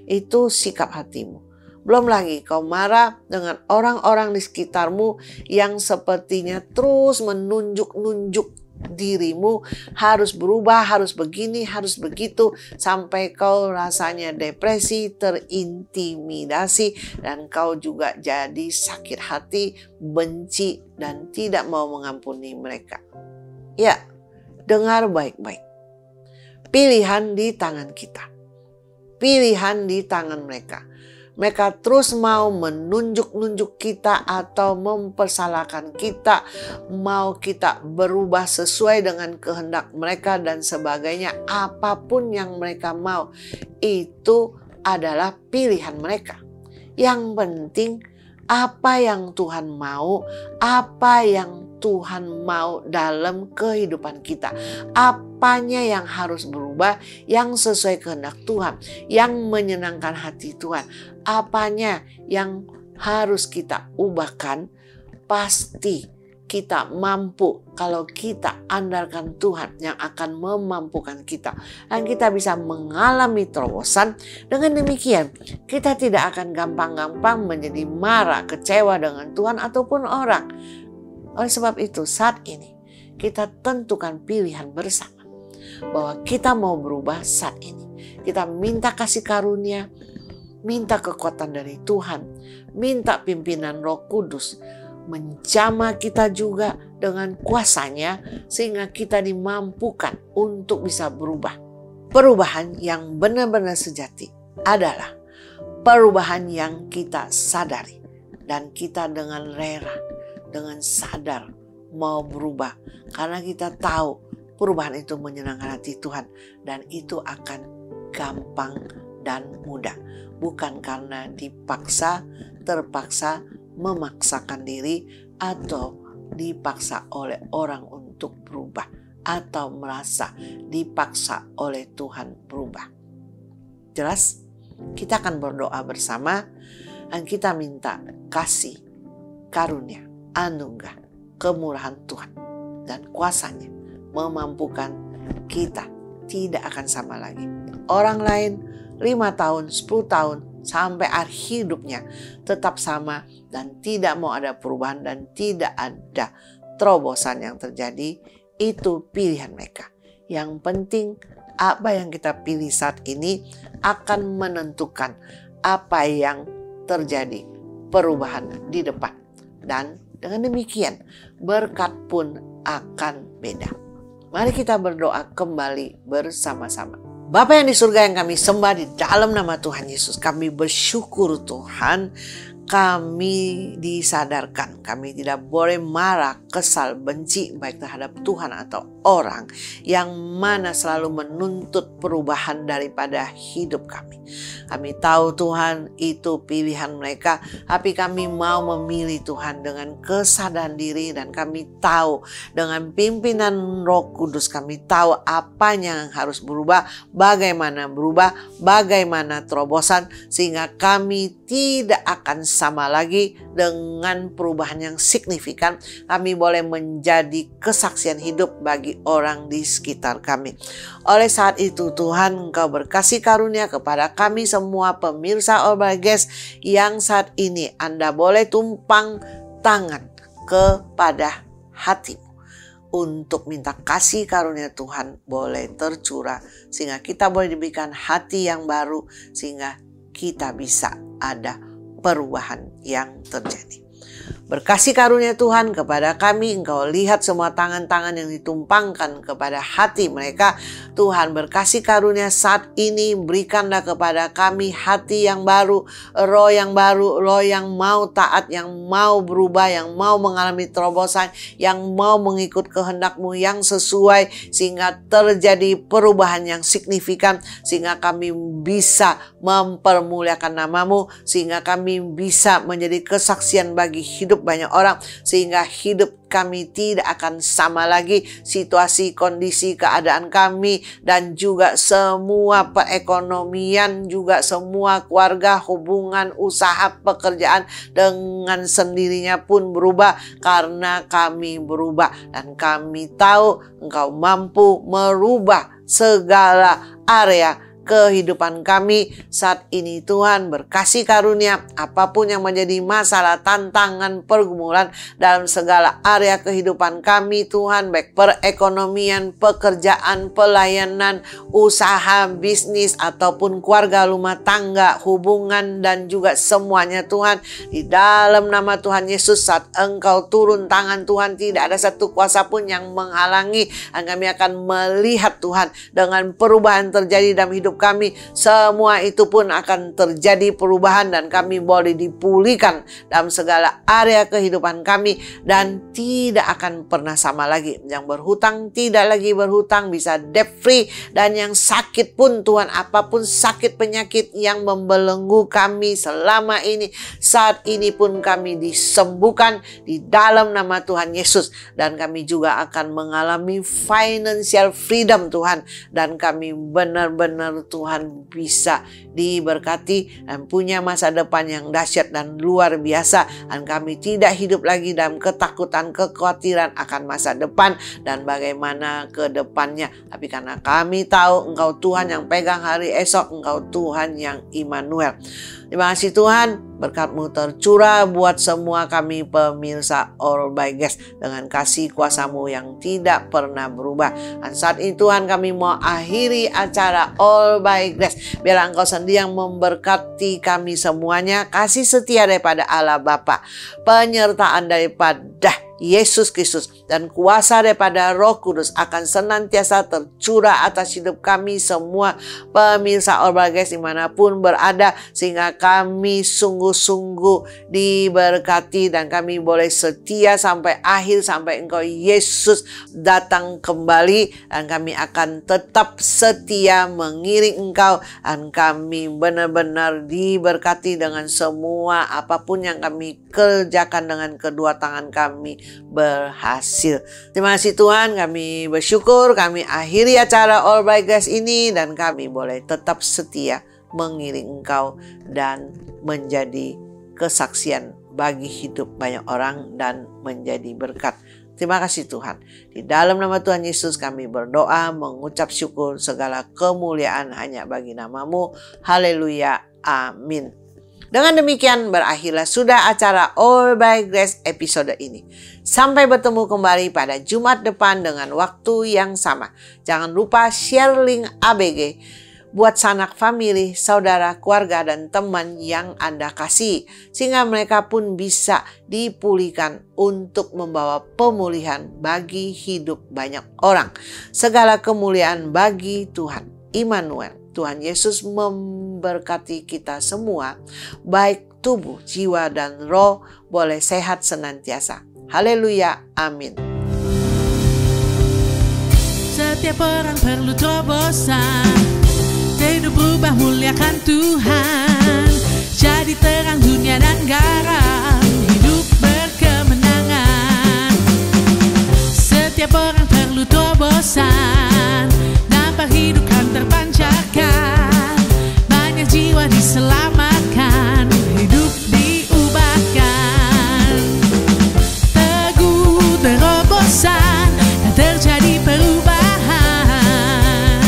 Itu sikap hatimu. Belum lagi kau marah dengan orang-orang di sekitarmu yang sepertinya terus menunjuk-nunjuk dirimu harus berubah, harus begini, harus begitu, sampai kau rasanya depresi, terintimidasi, dan kau juga jadi sakit hati, benci, dan tidak mau mengampuni mereka. Ya, dengar baik-baik. Pilihan di tangan kita. Pilihan di tangan mereka. Mereka terus mau menunjuk-nunjuk kita atau mempersalahkan kita. Mau kita berubah sesuai dengan kehendak mereka dan sebagainya. Apapun yang mereka mau, itu adalah pilihan mereka. Yang penting apa yang Tuhan mau, apa yang Tuhan mau dalam kehidupan kita. Apanya yang harus berubah, yang sesuai kehendak Tuhan, yang menyenangkan hati Tuhan. Apanya yang harus kita ubahkan, pasti kita mampu kalau kita andalkan Tuhan yang akan memampukan kita. Dan kita bisa mengalami terobosan. Dengan demikian, kita tidak akan gampang-gampang menjadi marah, kecewa dengan Tuhan ataupun orang. Oleh sebab itu, saat ini kita tentukan pilihan bersama bahwa kita mau berubah saat ini. Kita minta kasih karunia minta kekuatan dari Tuhan, minta pimpinan Roh Kudus, menjamah kita juga dengan kuasanya sehingga kita dimampukan untuk bisa berubah. Perubahan yang benar-benar sejati adalah perubahan yang kita sadari dan kita dengan rela, dengan sadar mau berubah karena kita tahu perubahan itu menyenangkan hati Tuhan dan itu akan gampang dan mudah. Bukan karena dipaksa, terpaksa, memaksakan diri atau dipaksa oleh orang untuk berubah atau merasa dipaksa oleh Tuhan berubah. Jelas? Kita akan berdoa bersama dan kita minta kasih, karunia, anugerah, kemurahan Tuhan dan kuasanya memampukan kita tidak akan sama lagi. Orang lain 5 tahun, 10 tahun sampai akhir hidupnya tetap sama dan tidak mau ada perubahan dan tidak ada terobosan yang terjadi. Itu pilihan mereka. Yang penting apa yang kita pilih saat ini akan menentukan apa yang terjadi perubahan di depan. Dan dengan demikian berkat pun akan beda. Mari kita berdoa kembali bersama-sama. Bapa yang di surga yang kami sembah di dalam nama Tuhan Yesus, kami bersyukur Tuhan, kami disadarkan, kami tidak boleh marah, kesal, benci baik terhadap Tuhan atau orang yang mana selalu menuntut perubahan daripada hidup kami. Kami tahu Tuhan itu pilihan mereka, tapi kami mau memilih Tuhan dengan kesadaran diri dan kami tahu dengan pimpinan Roh Kudus kami tahu apanya yang harus berubah, bagaimana berubah, bagaimana terobosan sehingga kami tidak akan sama lagi dengan perubahan yang signifikan. Kami boleh menjadi kesaksian hidup bagi orang di sekitar kami. Oleh saat itu Tuhan, Engkau berkasih karunia kepada kami semua pemirsa All by Grace yang saat ini Anda boleh tumpang tangan kepada hatimu untuk minta kasih karunia Tuhan boleh tercurah sehingga kita boleh diberikan hati yang baru sehingga kita bisa ada perubahan yang terjadi. Berkasih karunia Tuhan kepada kami, Engkau lihat semua tangan-tangan yang ditumpangkan kepada hati mereka. Tuhan berkasih karunia saat ini, berikanlah kepada kami hati yang baru, roh yang baru, roh yang mau taat, yang mau berubah, yang mau mengalami terobosan, yang mau mengikut kehendak-Mu yang sesuai sehingga terjadi perubahan yang signifikan, sehingga kami bisa mempermuliakan nama-Mu, sehingga kami bisa menjadi kesaksian bagi hidup banyak orang sehingga hidup kami tidak akan sama lagi, situasi, kondisi, keadaan kami dan juga semua perekonomian, juga semua keluarga, hubungan, usaha, pekerjaan dengan sendirinya pun berubah karena kami berubah dan kami tahu Engkau mampu merubah segala area kehidupan kami saat ini. Tuhan berkasih karunia apapun yang menjadi masalah, tantangan, pergumulan dalam segala area kehidupan kami Tuhan, baik perekonomian, pekerjaan, pelayanan, usaha, bisnis ataupun keluarga, rumah tangga, hubungan dan juga semuanya Tuhan, di dalam nama Tuhan Yesus saat Engkau turun tangan Tuhan tidak ada satu kuasa pun yang menghalangi dan kami akan melihat Tuhan dengan perubahan terjadi dalam hidup kami, semua itu pun akan terjadi perubahan dan kami boleh dipulihkan dalam segala area kehidupan kami dan tidak akan pernah sama lagi. Yang berhutang tidak lagi berhutang, bisa debt free, dan yang sakit pun Tuhan, apapun sakit penyakit yang membelenggu kami selama ini, saat ini pun kami disembuhkan di dalam nama Tuhan Yesus dan kami juga akan mengalami financial freedom Tuhan dan kami benar-benar Tuhan bisa diberkati dan punya masa depan yang dahsyat dan luar biasa dan kami tidak hidup lagi dalam ketakutan, kekhawatiran akan masa depan dan bagaimana ke depannya, tapi karena kami tahu Engkau Tuhan yang pegang hari esok, Engkau Tuhan yang Immanuel. Terima kasih Tuhan, berkat-Mu tercurah buat semua kami pemirsa All by Grace dengan kasih kuasa-Mu yang tidak pernah berubah. Dan saat ini Tuhan, kami mau akhiri acara All by Grace. Biar Engkau sendiri yang memberkati kami semuanya, kasih setia daripada Allah Bapa, penyertaan daripada Yesus Kristus, dan kuasa daripada Roh Kudus akan senantiasa tercurah atas hidup kami semua pemirsa All by Grace dimanapun berada, sehingga kami sungguh-sungguh diberkati dan kami boleh setia sampai akhir, sampai Engkau Yesus datang kembali, dan kami akan tetap setia mengiring Engkau, dan kami benar-benar diberkati dengan semua apapun yang kami kerjakan dengan kedua tangan kami berhasil. Terima kasih Tuhan, kami bersyukur kami akhiri acara All by Grace ini, dan kami boleh tetap setia mengiring Engkau dan menjadi kesaksian bagi hidup banyak orang dan menjadi berkat. Terima kasih Tuhan. Di dalam nama Tuhan Yesus kami berdoa, mengucap syukur, segala kemuliaan hanya bagi nama-Mu. Haleluya. Amin. Dengan demikian berakhirlah sudah acara All by Grace episode ini. Sampai bertemu kembali pada Jumat depan dengan waktu yang sama. Jangan lupa share link ABG buat sanak famili, saudara, keluarga, dan teman yang Anda kasih, sehingga mereka pun bisa dipulihkan untuk membawa pemulihan bagi hidup banyak orang. Segala kemuliaan bagi Tuhan Immanuel. Tuhan Yesus memberkati kita semua, baik tubuh, jiwa, dan roh boleh sehat senantiasa. Haleluya, amin. Setiap orang perlu terobosan, hidup berubah, muliakan Tuhan, jadi terang dunia dan garam, hidup berkemenangan. Setiap orang perlu terobosan, dampak hidup kan terpancarkan, banyak jiwa diselamatkan, hidup diubahkan. Teguh terobosan dan terjadi perubahan,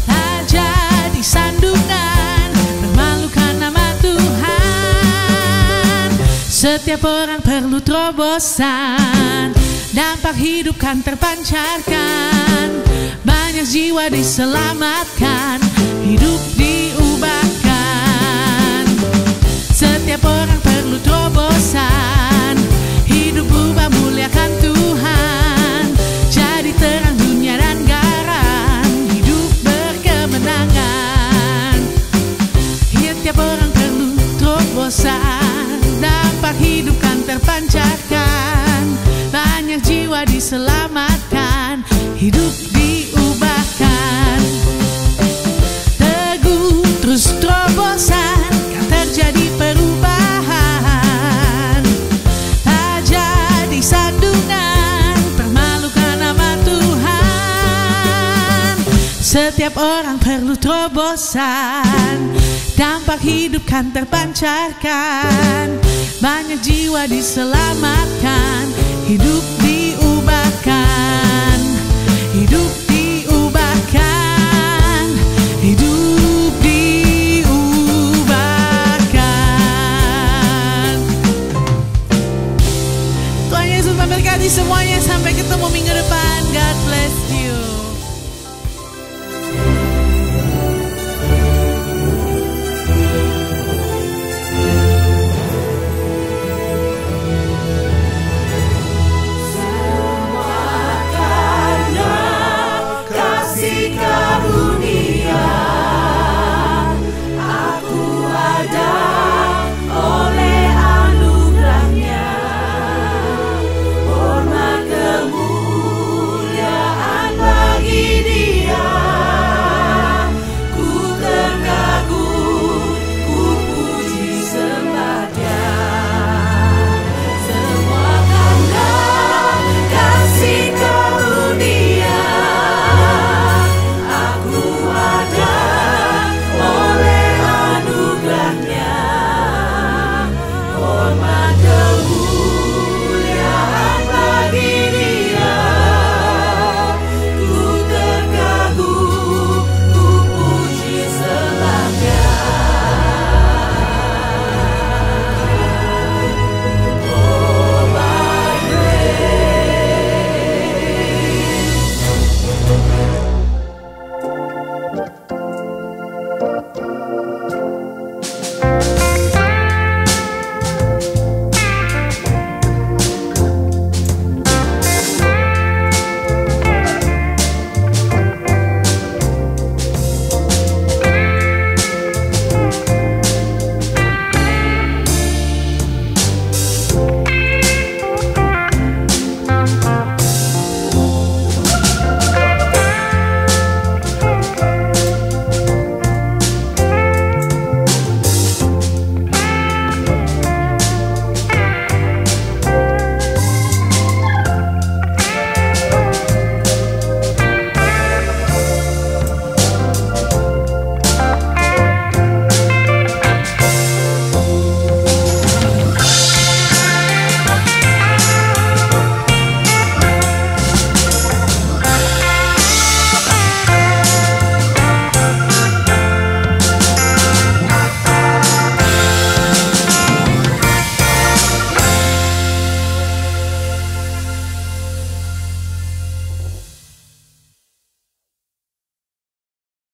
tak jadi sandungan, permalukan nama Tuhan. Setiap orang perlu terobosan, dampak hidup kan terpancarkan, banyak jiwa diselamatkan, hidup diubahkan. Setiap orang perlu terobosan, hidup berubah, muliakan Tuhan, jadi terang dunia dan garam, hidup berkemenangan. Setiap orang perlu terobosan, dampak hidup kan terpancarkan, banyak jiwa diselamatkan, hidup diubahkan. Teguh terus terobosan, kan terjadi perubahan, tak jadi sandungan, permalukan nama Tuhan. Setiap orang perlu terobosan, dampak hidup kan terpancarkan, banyak jiwa diselamatkan, hidup diubahkan, hidup diubahkan, hidup diubahkan. Tuhan Yesus memberkati semuanya, sampai ketemu minggu depan. God bless.